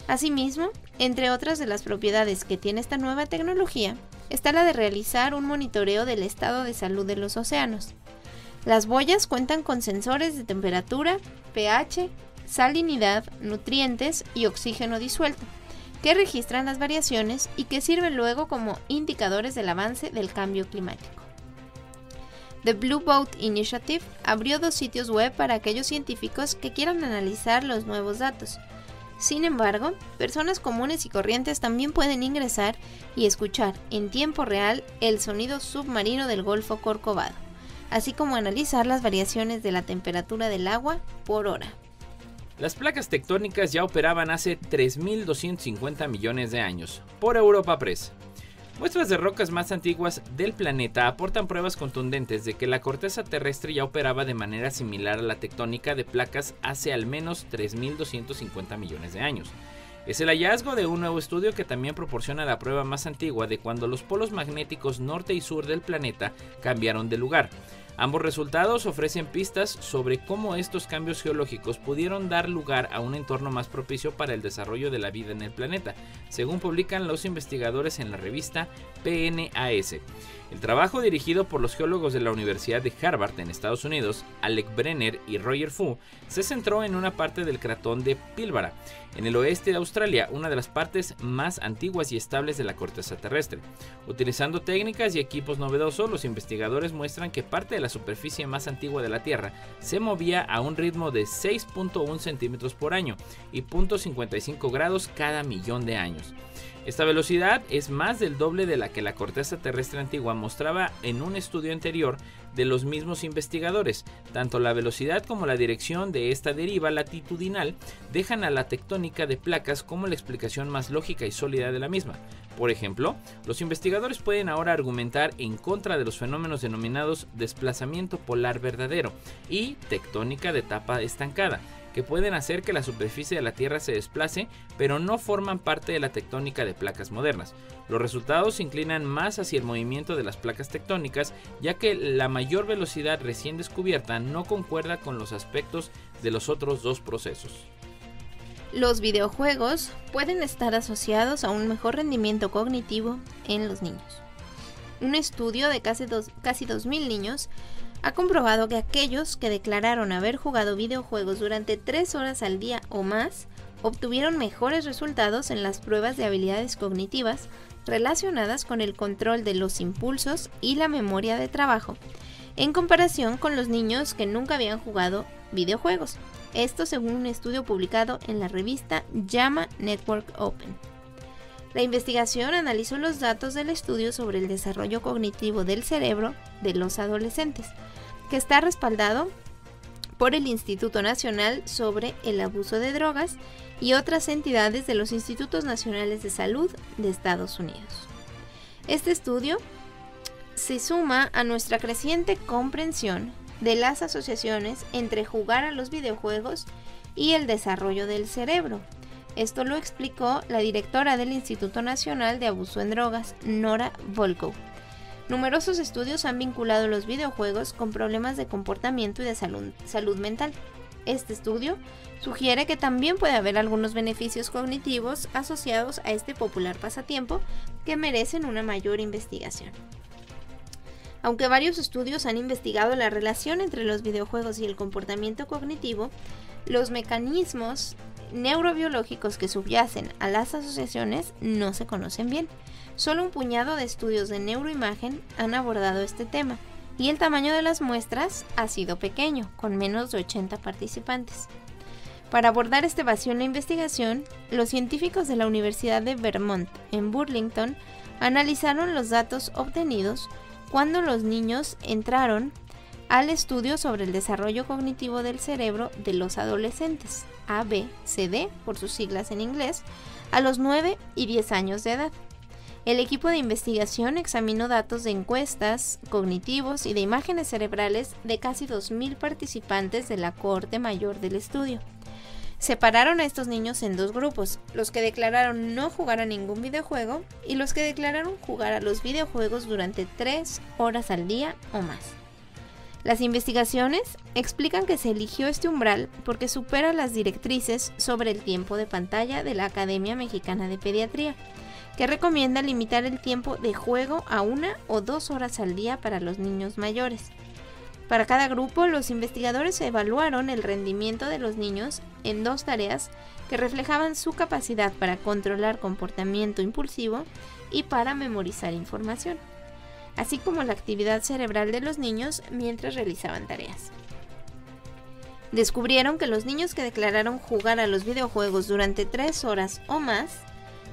Asimismo, entre otras de las propiedades que tiene esta nueva tecnología, está la de realizar un monitoreo del estado de salud de los océanos. Las boyas cuentan con sensores de temperatura, pH, salinidad, nutrientes y oxígeno disuelto, que registran las variaciones y que sirven luego como indicadores del avance del cambio climático. The Blue Boat Initiative abrió 2 sitios web para aquellos científicos que quieran analizar los nuevos datos. Sin embargo, personas comunes y corrientes también pueden ingresar y escuchar en tiempo real el sonido submarino del Golfo Corcovado, así como analizar las variaciones de la temperatura del agua por hora. Las placas tectónicas ya operaban hace 3.250 millones de años, por Europa Press. Muestras de rocas más antiguas del planeta aportan pruebas contundentes de que la corteza terrestre ya operaba de manera similar a la tectónica de placas hace al menos 3.250 millones de años. Es el hallazgo de un nuevo estudio que también proporciona la prueba más antigua de cuando los polos magnéticos norte y sur del planeta cambiaron de lugar. Ambos resultados ofrecen pistas sobre cómo estos cambios geológicos pudieron dar lugar a un entorno más propicio para el desarrollo de la vida en el planeta, según publican los investigadores en la revista PNAS. El trabajo, dirigido por los geólogos de la Universidad de Harvard en Estados Unidos, Alec Brenner y Roger Fu, se centró en una parte del cratón de Pilbara, en el oeste de Australia, una de las partes más antiguas y estables de la corteza terrestre. Utilizando técnicas y equipos novedosos, los investigadores muestran que parte de la superficie más antigua de la Tierra se movía a un ritmo de 6.1 centímetros por año y 0.55 grados cada millón de años. Esta velocidad es más del doble de la que la corteza terrestre antigua mostraba en un estudio anterior de los mismos investigadores. Tanto la velocidad como la dirección de esta deriva latitudinal dejan a la tectónica de placas como la explicación más lógica y sólida de la misma. Por ejemplo, los investigadores pueden ahora argumentar en contra de los fenómenos denominados desplazamiento polar verdadero y tectónica de tapa estancada, que pueden hacer que la superficie de la Tierra se desplace, pero no forman parte de la tectónica de placas modernas. Los resultados se inclinan más hacia el movimiento de las placas tectónicas, ya que la mayor velocidad recién descubierta no concuerda con los aspectos de los otros dos procesos. Los videojuegos pueden estar asociados a un mejor rendimiento cognitivo en los niños. Un estudio de casi 2.000 niños ha comprobado que aquellos que declararon haber jugado videojuegos durante 3 horas al día o más obtuvieron mejores resultados en las pruebas de habilidades cognitivas relacionadas con el control de los impulsos y la memoria de trabajo, en comparación con los niños que nunca habían jugado videojuegos. Esto según un estudio publicado en la revista JAMA Network Open. La investigación analizó los datos del estudio sobre el desarrollo cognitivo del cerebro de los adolescentes, que está respaldado por el Instituto Nacional sobre el Abuso de Drogas y otras entidades de los Institutos Nacionales de Salud de Estados Unidos. Este estudio se suma a nuestra creciente comprensión de las asociaciones entre jugar a los videojuegos y el desarrollo del cerebro. Esto lo explicó la directora del Instituto Nacional de Abuso en Drogas, Nora Volkow. Numerosos estudios han vinculado los videojuegos con problemas de comportamiento y de salud mental. Este estudio sugiere que también puede haber algunos beneficios cognitivos asociados a este popular pasatiempo que merecen una mayor investigación. Aunque varios estudios han investigado la relación entre los videojuegos y el comportamiento cognitivo, los mecanismos neurobiológicos que subyacen a las asociaciones no se conocen bien. Solo un puñado de estudios de neuroimagen han abordado este tema, y el tamaño de las muestras ha sido pequeño, con menos de 80 participantes. Para abordar este vacío en la investigación, los científicos de la Universidad de Vermont en Burlington analizaron los datos obtenidos cuando los niños entraron al estudio sobre el desarrollo cognitivo del cerebro de los adolescentes, ABCD por sus siglas en inglés, a los 9 y 10 años de edad. El equipo de investigación examinó datos de encuestas, cognitivos y de imágenes cerebrales de casi 2.000 participantes de la cohorte mayor del estudio. Separaron a estos niños en dos grupos, los que declararon no jugar a ningún videojuego y los que declararon jugar a los videojuegos durante 3 horas al día o más. Las investigaciones explican que se eligió este umbral porque supera las directrices sobre el tiempo de pantalla de la Academia Mexicana de Pediatría, que recomienda limitar el tiempo de juego a 1 o 2 horas al día para los niños mayores. Para cada grupo, los investigadores evaluaron el rendimiento de los niños en 2 tareas que reflejaban su capacidad para controlar comportamiento impulsivo y para memorizar información, así como la actividad cerebral de los niños mientras realizaban tareas. Descubrieron que los niños que declararon jugar a los videojuegos durante 3 horas o más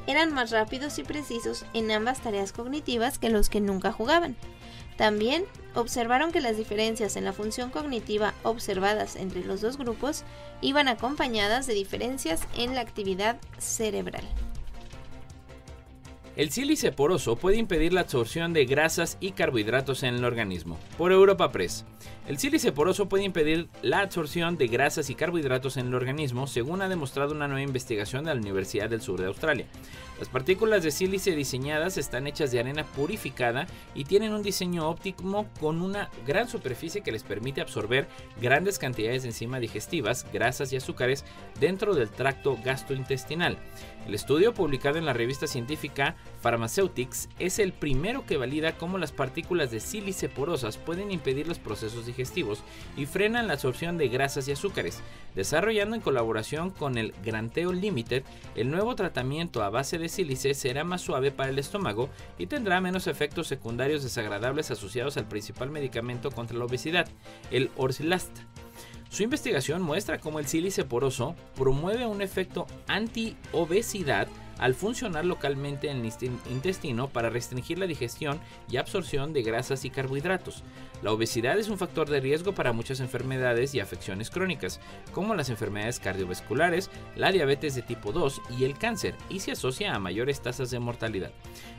eran más rápidos y precisos en ambas tareas cognitivas que los que nunca jugaban. También observaron que las diferencias en la función cognitiva observadas entre los dos grupos iban acompañadas de diferencias en la actividad cerebral. El sílice poroso puede impedir la absorción de grasas y carbohidratos en el organismo. Por Europa Press. El sílice poroso puede impedir la absorción de grasas y carbohidratos en el organismo, según ha demostrado una nueva investigación de la Universidad del Sur de Australia. Las partículas de sílice diseñadas están hechas de arena purificada y tienen un diseño óptimo con una gran superficie que les permite absorber grandes cantidades de enzimas digestivas, grasas y azúcares dentro del tracto gastrointestinal. El estudio, publicado en la revista científica Pharmaceutics, es el primero que valida cómo las partículas de sílice porosas pueden impedir los procesos digestivos y frenan la absorción de grasas y azúcares, desarrollando en colaboración con el Granteo Limited. El nuevo tratamiento a base de sílice será más suave para el estómago y tendrá menos efectos secundarios desagradables asociados al principal medicamento contra la obesidad, el Orlistat. Su investigación muestra cómo el sílice poroso promueve un efecto anti-obesidad al funcionar localmente en el intestino para restringir la digestión y absorción de grasas y carbohidratos. La obesidad es un factor de riesgo para muchas enfermedades y afecciones crónicas, como las enfermedades cardiovasculares, la diabetes de tipo 2 y el cáncer, y se asocia a mayores tasas de mortalidad.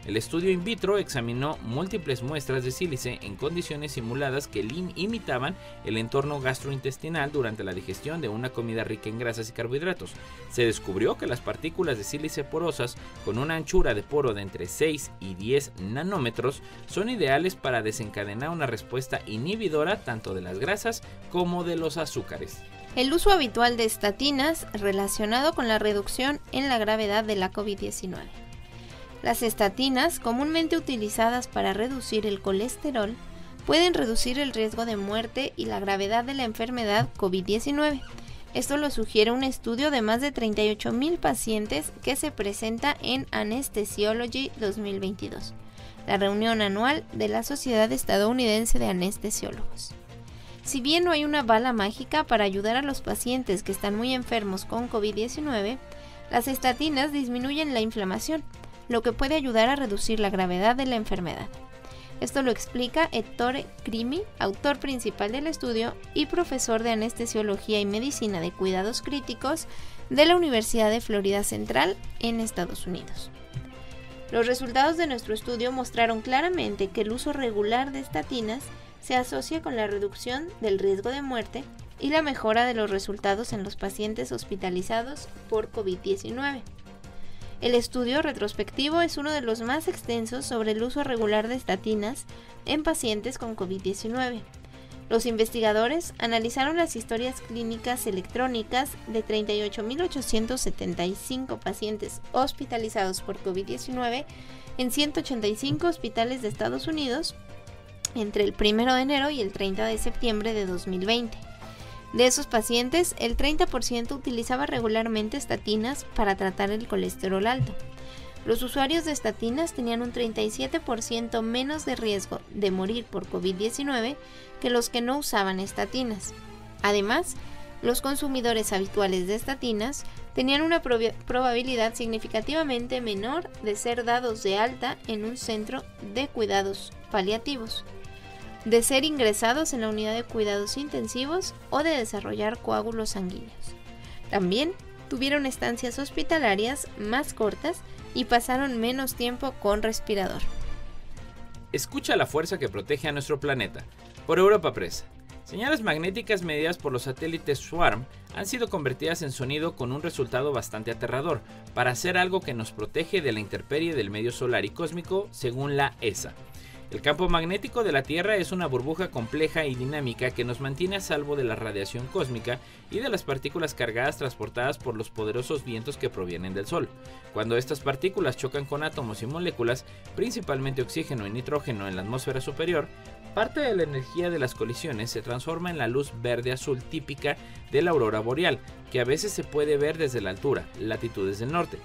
El estudio in vitro examinó múltiples muestras de sílice en condiciones simuladas que imitaban el entorno gastrointestinal durante la digestión de una comida rica en grasas y carbohidratos. Se descubrió que las partículas de sílice porosas con una anchura de poro de entre 6 y 10 nanómetros son ideales para desencadenar una respuesta inhibidora tanto de las grasas como de los azúcares. El uso habitual de estatinas relacionado con la reducción en la gravedad de la COVID-19. Las estatinas, comúnmente utilizadas para reducir el colesterol, pueden reducir el riesgo de muerte y la gravedad de la enfermedad COVID-19. Esto lo sugiere un estudio de más de 38,000 pacientes que se presenta en Anesthesiology 2022, la reunión anual de la Sociedad Estadounidense de Anestesiólogos. Si bien no hay una bala mágica para ayudar a los pacientes que están muy enfermos con COVID-19, las estatinas disminuyen la inflamación, lo que puede ayudar a reducir la gravedad de la enfermedad. Esto lo explica Ettore Crimi, autor principal del estudio y profesor de Anestesiología y Medicina de Cuidados Críticos de la Universidad de Florida Central en Estados Unidos. Los resultados de nuestro estudio mostraron claramente que el uso regular de estatinas se asocia con la reducción del riesgo de muerte y la mejora de los resultados en los pacientes hospitalizados por COVID-19. El estudio retrospectivo es uno de los más extensos sobre el uso regular de estatinas en pacientes con COVID-19. Los investigadores analizaron las historias clínicas electrónicas de 38,875 pacientes hospitalizados por COVID-19 en 185 hospitales de Estados Unidos entre el 1 de enero y el 30 de septiembre de 2020. De esos pacientes, el 30% utilizaba regularmente estatinas para tratar el colesterol alto. Los usuarios de estatinas tenían un 37% menos de riesgo de morir por COVID-19 que los que no usaban estatinas. Además, los consumidores habituales de estatinas tenían una probabilidad significativamente menor de ser dados de alta en un centro de cuidados paliativos, de ser ingresados en la unidad de cuidados intensivos o de desarrollar coágulos sanguíneos. También tuvieron estancias hospitalarias más cortas y pasaron menos tiempo con respirador. Escucha la fuerza que protege a nuestro planeta. Por Europa Press. Señales magnéticas medidas por los satélites SWARM han sido convertidas en sonido con un resultado bastante aterrador, para hacer algo que nos protege de la intemperie del medio solar y cósmico, según la ESA. El campo magnético de la Tierra es una burbuja compleja y dinámica que nos mantiene a salvo de la radiación cósmica y de las partículas cargadas transportadas por los poderosos vientos que provienen del Sol. Cuando estas partículas chocan con átomos y moléculas, principalmente oxígeno y nitrógeno en la atmósfera superior, parte de la energía de las colisiones se transforma en la luz verde-azul típica de la aurora boreal, que a veces se puede ver desde la altura, latitudes del norte.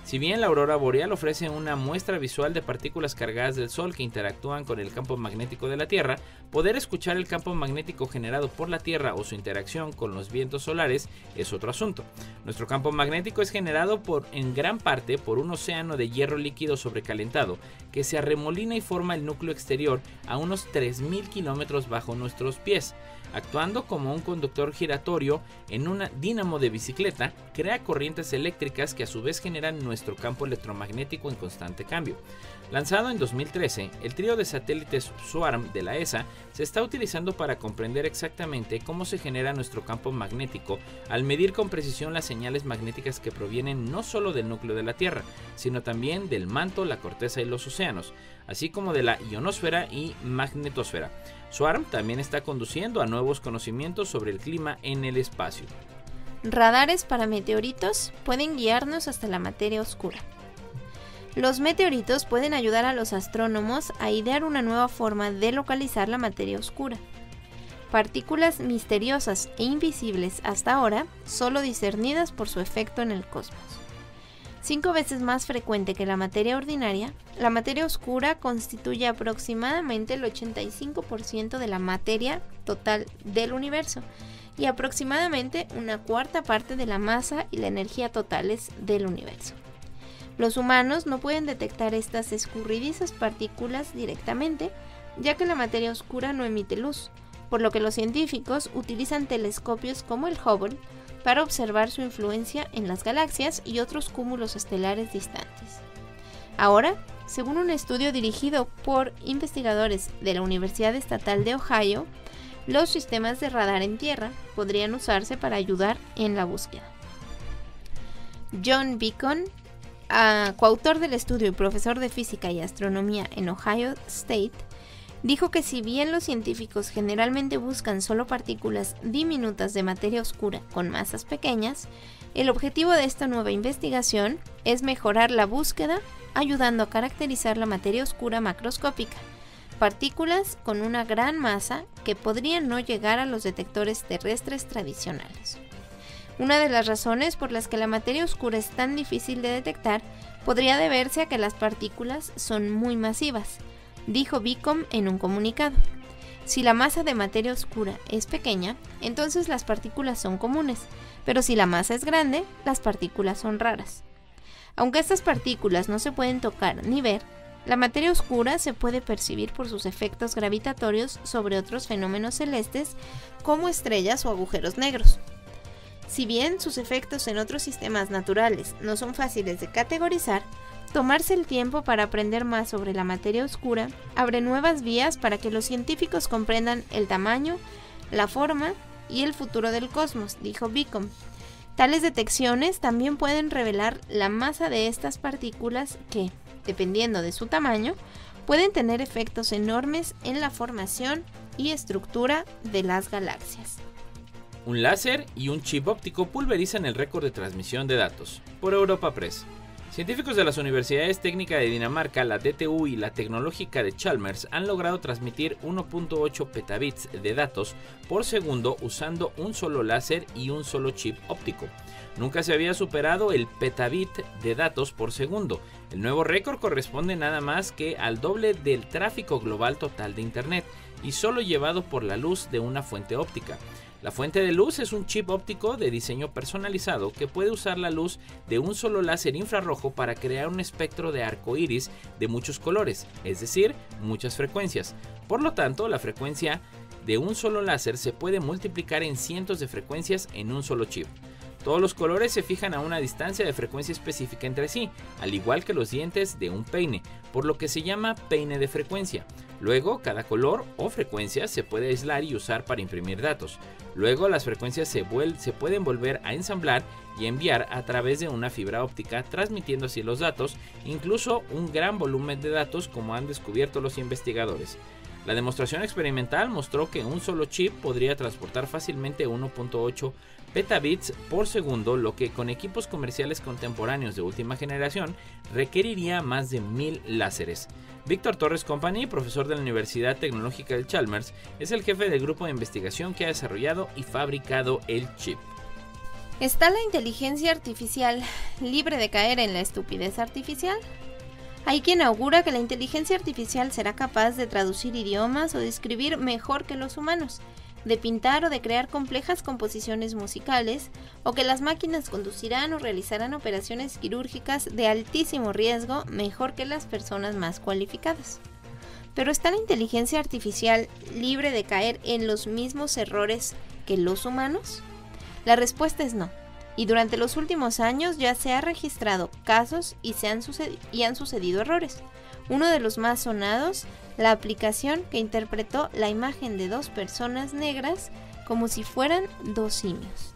Si bien la aurora boreal ofrece una muestra visual de partículas cargadas del Sol que interactúan con el campo magnético de la Tierra, poder escuchar el campo magnético generado por la Tierra o su interacción con los vientos solares es otro asunto. Nuestro campo magnético es generado en gran parte por un océano de hierro líquido sobrecalentado que se arremolina y forma el núcleo exterior a unos 3.000 kilómetros bajo nuestros pies. Actuando como un conductor giratorio en un dínamo de bicicleta, crea corrientes eléctricas que a su vez generan nuestro campo electromagnético en constante cambio. Lanzado en 2013, el trío de satélites SWARM de la ESA se está utilizando para comprender exactamente cómo se genera nuestro campo magnético al medir con precisión las señales magnéticas que provienen no solo del núcleo de la Tierra, sino también del manto, la corteza y los océanos, así como de la ionosfera y magnetosfera. SWARM también está conduciendo a nuevos conocimientos sobre el clima en el espacio. Radares para meteoritos pueden guiarnos hasta la materia oscura. Los meteoritos pueden ayudar a los astrónomos a idear una nueva forma de localizar la materia oscura. Partículas misteriosas e invisibles hasta ahora, solo discernidas por su efecto en el cosmos. 5 veces más frecuente que la materia ordinaria, la materia oscura constituye aproximadamente el 85% de la materia total del universo y aproximadamente una cuarta parte de la masa y la energía totales del universo. Los humanos no pueden detectar estas escurridizas partículas directamente, ya que la materia oscura no emite luz, por lo que los científicos utilizan telescopios como el Hubble para observar su influencia en las galaxias y otros cúmulos estelares distantes. Ahora, según un estudio dirigido por investigadores de la Universidad Estatal de Ohio, los sistemas de radar en tierra podrían usarse para ayudar en la búsqueda. John Beacon, coautor del estudio y profesor de física y astronomía en Ohio State, dijo que si bien los científicos generalmente buscan solo partículas diminutas de materia oscura con masas pequeñas, el objetivo de esta nueva investigación es mejorar la búsqueda, ayudando a caracterizar la materia oscura macroscópica, partículas con una gran masa que podrían no llegar a los detectores terrestres tradicionales. Una de las razones por las que la materia oscura es tan difícil de detectar podría deberse a que las partículas son muy masivas, dijo Beacon en un comunicado. Si la masa de materia oscura es pequeña, entonces las partículas son comunes, pero si la masa es grande, las partículas son raras. Aunque estas partículas no se pueden tocar ni ver, la materia oscura se puede percibir por sus efectos gravitatorios sobre otros fenómenos celestes como estrellas o agujeros negros. Si bien sus efectos en otros sistemas naturales no son fáciles de categorizar, tomarse el tiempo para aprender más sobre la materia oscura abre nuevas vías para que los científicos comprendan el tamaño, la forma y el futuro del cosmos, dijo Beacon. Tales detecciones también pueden revelar la masa de estas partículas que, dependiendo de su tamaño, pueden tener efectos enormes en la formación y estructura de las galaxias. Un láser y un chip óptico pulverizan el récord de transmisión de datos. Por Europa Press. Científicos de las Universidades Técnicas de Dinamarca, la DTU y la Tecnológica de Chalmers han logrado transmitir 1.8 petabits de datos por segundo usando un solo láser y un solo chip óptico. Nunca se había superado el petabit de datos por segundo. El nuevo récord corresponde nada más que al doble del tráfico global total de Internet y solo llevado por la luz de una fuente óptica. La fuente de luz es un chip óptico de diseño personalizado que puede usar la luz de un solo láser infrarrojo para crear un espectro de arco iris de muchos colores, es decir, muchas frecuencias. Por lo tanto, la frecuencia de un solo láser se puede multiplicar en cientos de frecuencias en un solo chip. Todos los colores se fijan a una distancia de frecuencia específica entre sí, al igual que los dientes de un peine, por lo que se llama peine de frecuencia. Luego, cada color o frecuencia se puede aislar y usar para imprimir datos. Luego, las frecuencias se pueden volver a ensamblar y enviar a través de una fibra óptica, transmitiendo así los datos, incluso un gran volumen de datos, como han descubierto los investigadores. La demostración experimental mostró que un solo chip podría transportar fácilmente 1.8 petabits por segundo, lo que con equipos comerciales contemporáneos de última generación requeriría más de 1000 láseres. Víctor Torres Company, profesor de la Universidad Tecnológica de Chalmers, es el jefe del grupo de investigación que ha desarrollado y fabricado el chip. ¿Está la inteligencia artificial libre de caer en la estupidez artificial? Hay quien augura que la inteligencia artificial será capaz de traducir idiomas o de escribir mejor que los humanos, de pintar o de crear complejas composiciones musicales, o que las máquinas conducirán o realizarán operaciones quirúrgicas de altísimo riesgo mejor que las personas más cualificadas. ¿Pero está la inteligencia artificial libre de caer en los mismos errores que los humanos? La respuesta es no. Y durante los últimos años ya se han registrado casos y han sucedido errores. Uno de los más sonados, la aplicación que interpretó la imagen de dos personas negras como si fueran dos simios.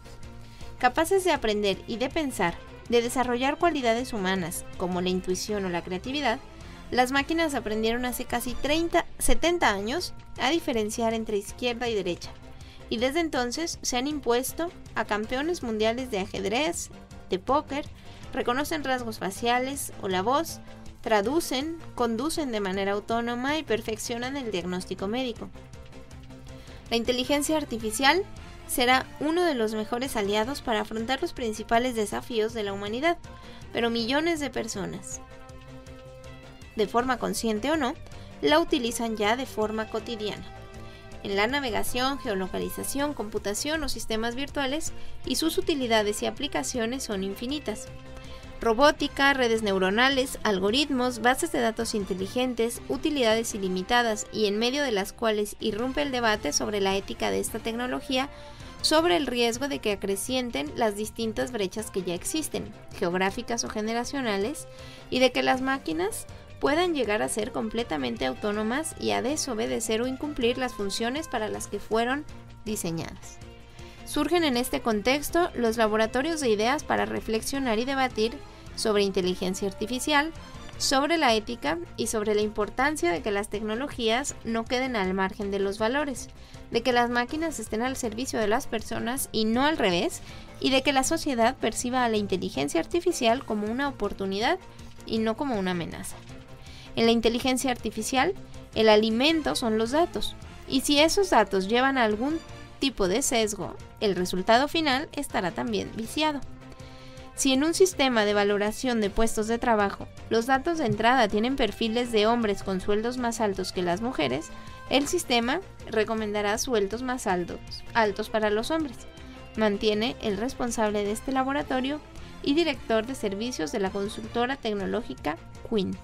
Capaces de aprender y de pensar, de desarrollar cualidades humanas como la intuición o la creatividad, las máquinas aprendieron hace casi 70 años a diferenciar entre izquierda y derecha. Y desde entonces se han impuesto a campeones mundiales de ajedrez, de póker, reconocen rasgos faciales o la voz, traducen, conducen de manera autónoma y perfeccionan el diagnóstico médico. La inteligencia artificial será uno de los mejores aliados para afrontar los principales desafíos de la humanidad, pero millones de personas, de forma consciente o no, la utilizan ya de forma cotidiana. En la navegación, geolocalización, computación o sistemas virtuales, y sus utilidades y aplicaciones son infinitas. Robótica, redes neuronales, algoritmos, bases de datos inteligentes, utilidades ilimitadas y en medio de las cuales irrumpe el debate sobre la ética de esta tecnología, sobre el riesgo de que acrecienten las distintas brechas que ya existen, geográficas o generacionales, y de que las máquinas puedan llegar a ser completamente autónomas y a desobedecer o incumplir las funciones para las que fueron diseñadas. Surgen en este contexto los laboratorios de ideas para reflexionar y debatir sobre inteligencia artificial, sobre la ética y sobre la importancia de que las tecnologías no queden al margen de los valores, de que las máquinas estén al servicio de las personas y no al revés, y de que la sociedad perciba a la inteligencia artificial como una oportunidad y no como una amenaza. En la inteligencia artificial, el alimento son los datos, y si esos datos llevan a algún tipo de sesgo, el resultado final estará también viciado. Si en un sistema de valoración de puestos de trabajo, los datos de entrada tienen perfiles de hombres con sueldos más altos que las mujeres, el sistema recomendará sueldos más altos para los hombres, mantiene el responsable de este laboratorio y director de servicios de la consultora tecnológica Quint.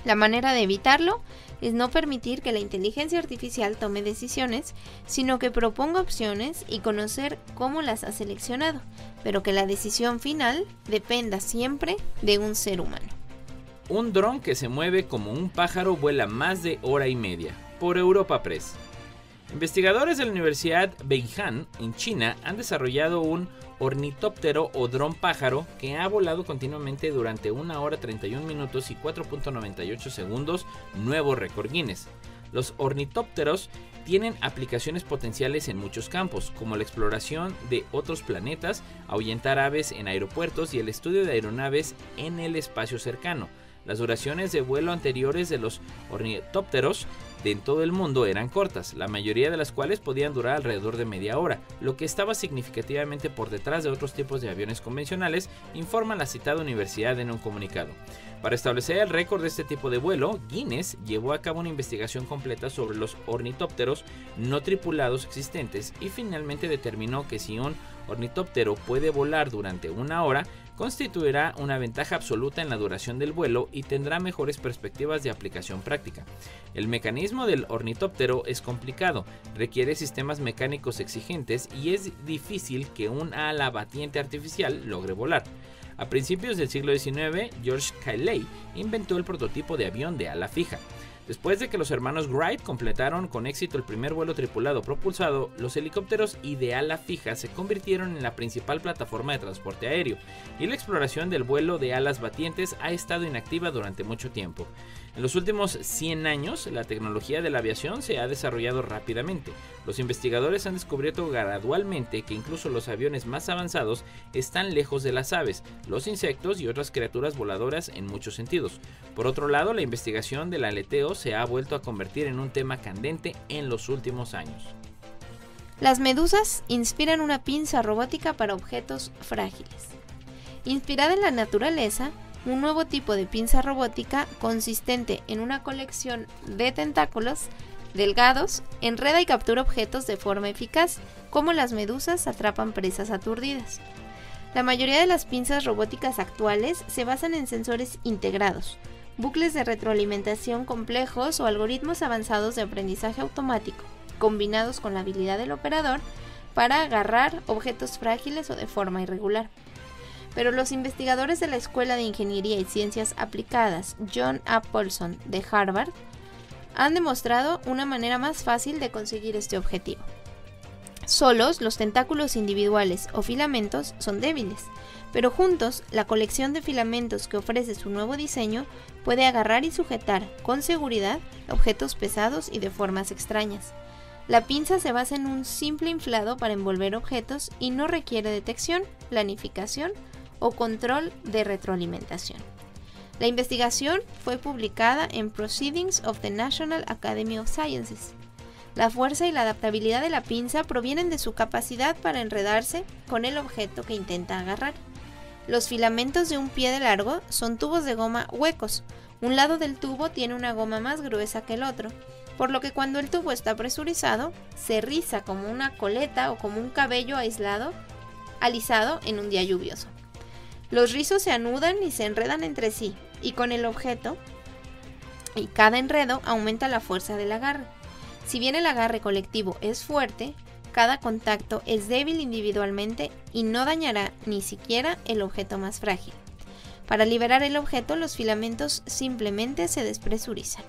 La manera de evitarlo es no permitir que la inteligencia artificial tome decisiones, sino que proponga opciones y conocer cómo las ha seleccionado, pero que la decisión final dependa siempre de un ser humano. Un dron que se mueve como un pájaro vuela más de hora y media, por Europa Press. Investigadores de la Universidad Beijing en China han desarrollado un ornitóptero o dron pájaro que ha volado continuamente durante 1 hora 31 minutos y 4.98 segundos, nuevo récord Guinness. Los ornitópteros tienen aplicaciones potenciales en muchos campos, como la exploración de otros planetas, ahuyentar aves en aeropuertos y el estudio de aeronaves en el espacio cercano. Las duraciones de vuelo anteriores de los ornitópteros en todo el mundo eran cortas, la mayoría de las cuales podían durar alrededor de media hora, lo que estaba significativamente por detrás de otros tipos de aviones convencionales, informa la citada universidad en un comunicado. Para establecer el récord de este tipo de vuelo, Guinness llevó a cabo una investigación completa sobre los ornitópteros no tripulados existentes y finalmente determinó que si un ornitóptero puede volar durante una hora, constituirá una ventaja absoluta en la duración del vuelo y tendrá mejores perspectivas de aplicación práctica. El mecanismo del ornitóptero es complicado, requiere sistemas mecánicos exigentes y es difícil que un ala batiente artificial logre volar. A principios del siglo XIX, George Cayley inventó el prototipo de avión de ala fija. Después de que los hermanos Wright completaron con éxito el primer vuelo tripulado propulsado, los helicópteros y de ala fija se convirtieron en la principal plataforma de transporte aéreo, y la exploración del vuelo de alas batientes ha estado inactiva durante mucho tiempo. En los últimos 100 años, la tecnología de la aviación se ha desarrollado rápidamente. Los investigadores han descubierto gradualmente que incluso los aviones más avanzados están lejos de las aves, los insectos y otras criaturas voladoras en muchos sentidos. Por otro lado, la investigación del aleteo se ha vuelto a convertir en un tema candente en los últimos años. Las medusas inspiran una pinza robótica para objetos frágiles. Inspirada en la naturaleza, un nuevo tipo de pinza robótica consistente en una colección de tentáculos delgados enreda y captura objetos de forma eficaz, como las medusas atrapan presas aturdidas. La mayoría de las pinzas robóticas actuales se basan en sensores integrados, bucles de retroalimentación complejos o algoritmos avanzados de aprendizaje automático, combinados con la habilidad del operador para agarrar objetos frágiles o de forma irregular. Pero los investigadores de la Escuela de Ingeniería y Ciencias Aplicadas John A. Paulson de Harvard han demostrado una manera más fácil de conseguir este objetivo. Solos, los tentáculos individuales o filamentos son débiles, pero juntos, la colección de filamentos que ofrece su nuevo diseño puede agarrar y sujetar con seguridad objetos pesados y de formas extrañas. La pinza se basa en un simple inflado para envolver objetos y no requiere detección, planificación o control de retroalimentación. La investigación fue publicada en Proceedings of the National Academy of Sciences. La fuerza y la adaptabilidad de la pinza provienen de su capacidad para enredarse con el objeto que intenta agarrar. Los filamentos de un pie de largo son tubos de goma huecos. Un lado del tubo tiene una goma más gruesa que el otro, por lo que cuando el tubo está presurizado, se riza como una coleta o como un cabello alisado en un día lluvioso. Los rizos se anudan y se enredan entre sí, y con el objeto, y cada enredo aumenta la fuerza del agarre. Si bien el agarre colectivo es fuerte, cada contacto es débil individualmente y no dañará ni siquiera el objeto más frágil. Para liberar el objeto, los filamentos simplemente se despresurizan.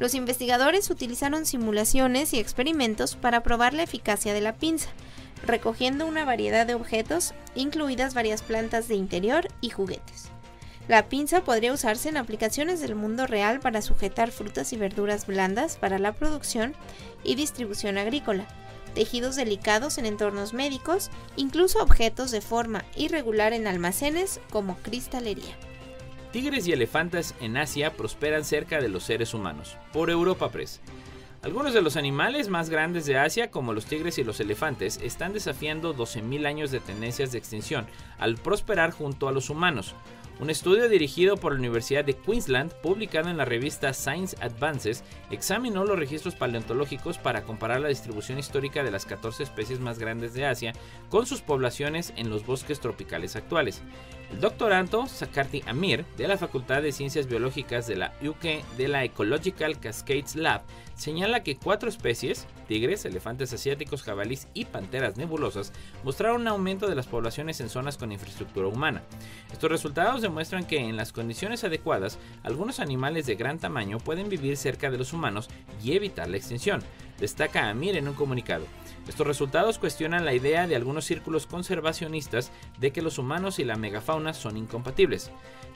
Los investigadores utilizaron simulaciones y experimentos para probar la eficacia de la pinza, recogiendo una variedad de objetos, incluidas varias plantas de interior y juguetes. La pinza podría usarse en aplicaciones del mundo real para sujetar frutas y verduras blandas para la producción y distribución agrícola, tejidos delicados en entornos médicos, incluso objetos de forma irregular en almacenes como cristalería. Tigres y elefantes en Asia prosperan cerca de los seres humanos. Por Europa Press. Algunos de los animales más grandes de Asia, como los tigres y los elefantes, están desafiando 12.000 años de tendencias de extinción al prosperar junto a los humanos. Un estudio dirigido por la Universidad de Queensland, publicado en la revista Science Advances, examinó los registros paleontológicos para comparar la distribución histórica de las 14 especies más grandes de Asia con sus poblaciones en los bosques tropicales actuales. El doctorando Sakarthi Amir, de la Facultad de Ciencias Biológicas de la UK de la Ecological Cascades Lab, señala que 4 especies, tigres, elefantes asiáticos, jabalíes y panteras nebulosas, mostraron un aumento de las poblaciones en zonas con infraestructura humana. Estos resultados demuestran que en las condiciones adecuadas, algunos animales de gran tamaño pueden vivir cerca de los humanos y evitar la extinción, destaca Amir en un comunicado. Estos resultados cuestionan la idea de algunos círculos conservacionistas de que los humanos y la megafauna son incompatibles.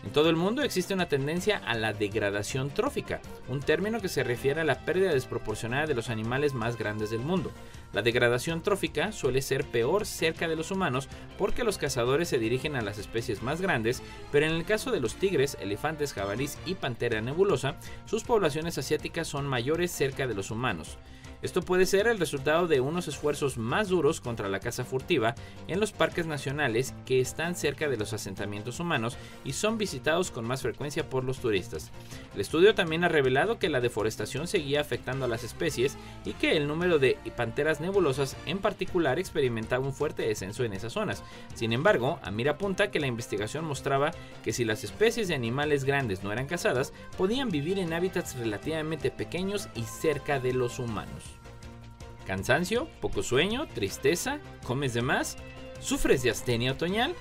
En todo el mundo existe una tendencia a la degradación trófica, un término que se refiere a la pérdida desproporcionada de los animales más grandes del mundo. La degradación trófica suele ser peor cerca de los humanos porque los cazadores se dirigen a las especies más grandes, pero en el caso de los tigres, elefantes, jabalís y pantera nebulosa, sus poblaciones asiáticas son mayores cerca de los humanos. Esto puede ser el resultado de unos esfuerzos más duros contra la caza furtiva en los parques nacionales que están cerca de los asentamientos humanos y son visitados con más frecuencia por los turistas. El estudio también ha revelado que la deforestación seguía afectando a las especies y que el número de panteras nebulosas en particular experimentaba un fuerte descenso en esas zonas. Sin embargo, Amir apunta que la investigación mostraba que si las especies de animales grandes no eran cazadas, podían vivir en hábitats relativamente pequeños y cerca de los humanos. ¿Cansancio? ¿Poco sueño? ¿Tristeza? ¿Comes de más? ¿Sufres de astenia otoñal?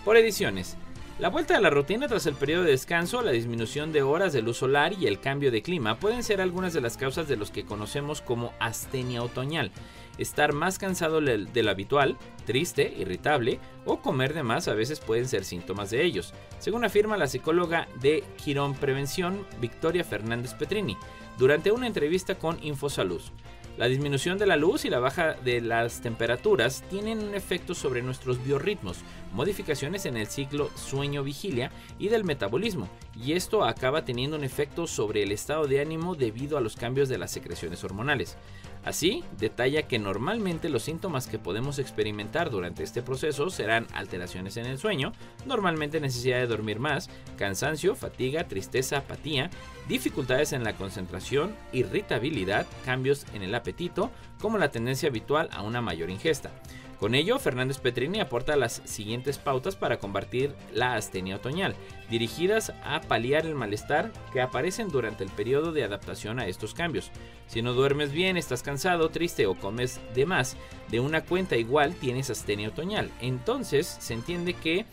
Por Ediciones. La vuelta a la rutina tras el periodo de descanso, la disminución de horas de luz solar y el cambio de clima pueden ser algunas de las causas de los que conocemos como astenia otoñal. Estar más cansado de lo habitual, triste, irritable o comer de más a veces pueden ser síntomas de ellos, según afirma la psicóloga de Quirón Prevención, Victoria Fernández Petrini, durante una entrevista con Infosalud. La disminución de la luz y la baja de las temperaturas tienen un efecto sobre nuestros biorritmos, modificaciones en el ciclo sueño-vigilia y del metabolismo, y esto acaba teniendo un efecto sobre el estado de ánimo debido a los cambios de las secreciones hormonales. Así, detalla que normalmente los síntomas que podemos experimentar durante este proceso serán alteraciones en el sueño, normalmente necesidad de dormir más, cansancio, fatiga, tristeza, apatía, dificultades en la concentración, irritabilidad, cambios en el apetito, como la tendencia habitual a una mayor ingesta. Con ello, Fernández Petrini aporta las siguientes pautas para combatir la astenia otoñal, dirigidas a paliar el malestar que aparecen durante el periodo de adaptación a estos cambios. Si no duermes bien, estás cansado, triste o comes de más de una cuenta igual, tienes astenia otoñal. Entonces se entiende que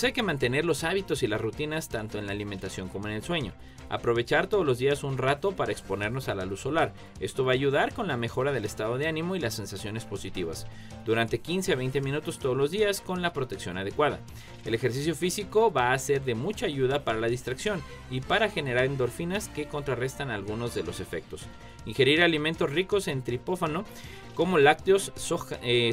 hay que mantener los hábitos y las rutinas tanto en la alimentación como en el sueño. Aprovechar todos los días un rato para exponernos a la luz solar. Esto va a ayudar con la mejora del estado de ánimo y las sensaciones positivas. Durante 15 a 20 minutos todos los días con la protección adecuada. El ejercicio físico va a ser de mucha ayuda para la distracción y para generar endorfinas que contrarrestan algunos de los efectos. Ingerir alimentos ricos en triptófano como lácteos,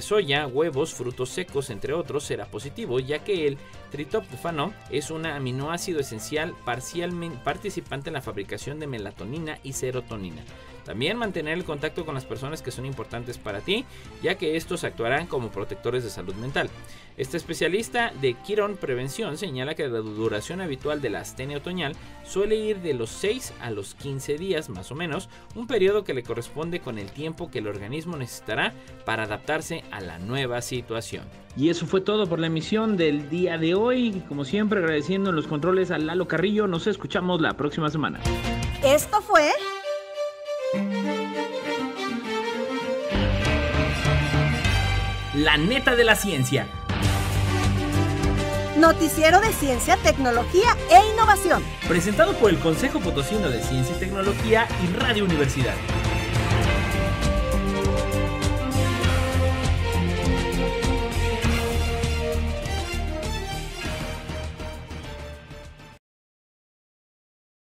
soya, huevos, frutos secos, entre otros, será positivo, ya que el triptófano es un aminoácido esencial participante en la fabricación de melatonina y serotonina. También mantener el contacto con las personas que son importantes para ti, ya que estos actuarán como protectores de salud mental. Este especialista de Quirón Prevención señala que la duración habitual de la astenia otoñal suele ir de los 6 a los 15 días más o menos, un periodo que le corresponde con el tiempo que el organismo necesitará para adaptarse a la nueva situación. Y eso fue todo por la emisión del día de hoy. Como siempre, agradeciendo en los controles a Lalo Carrillo. Nos escuchamos la próxima semana. Esto fue... La neta de la ciencia. Noticiero de Ciencia, Tecnología e Innovación. Presentado por el Consejo Potosino de Ciencia y Tecnología y Radio Universidad.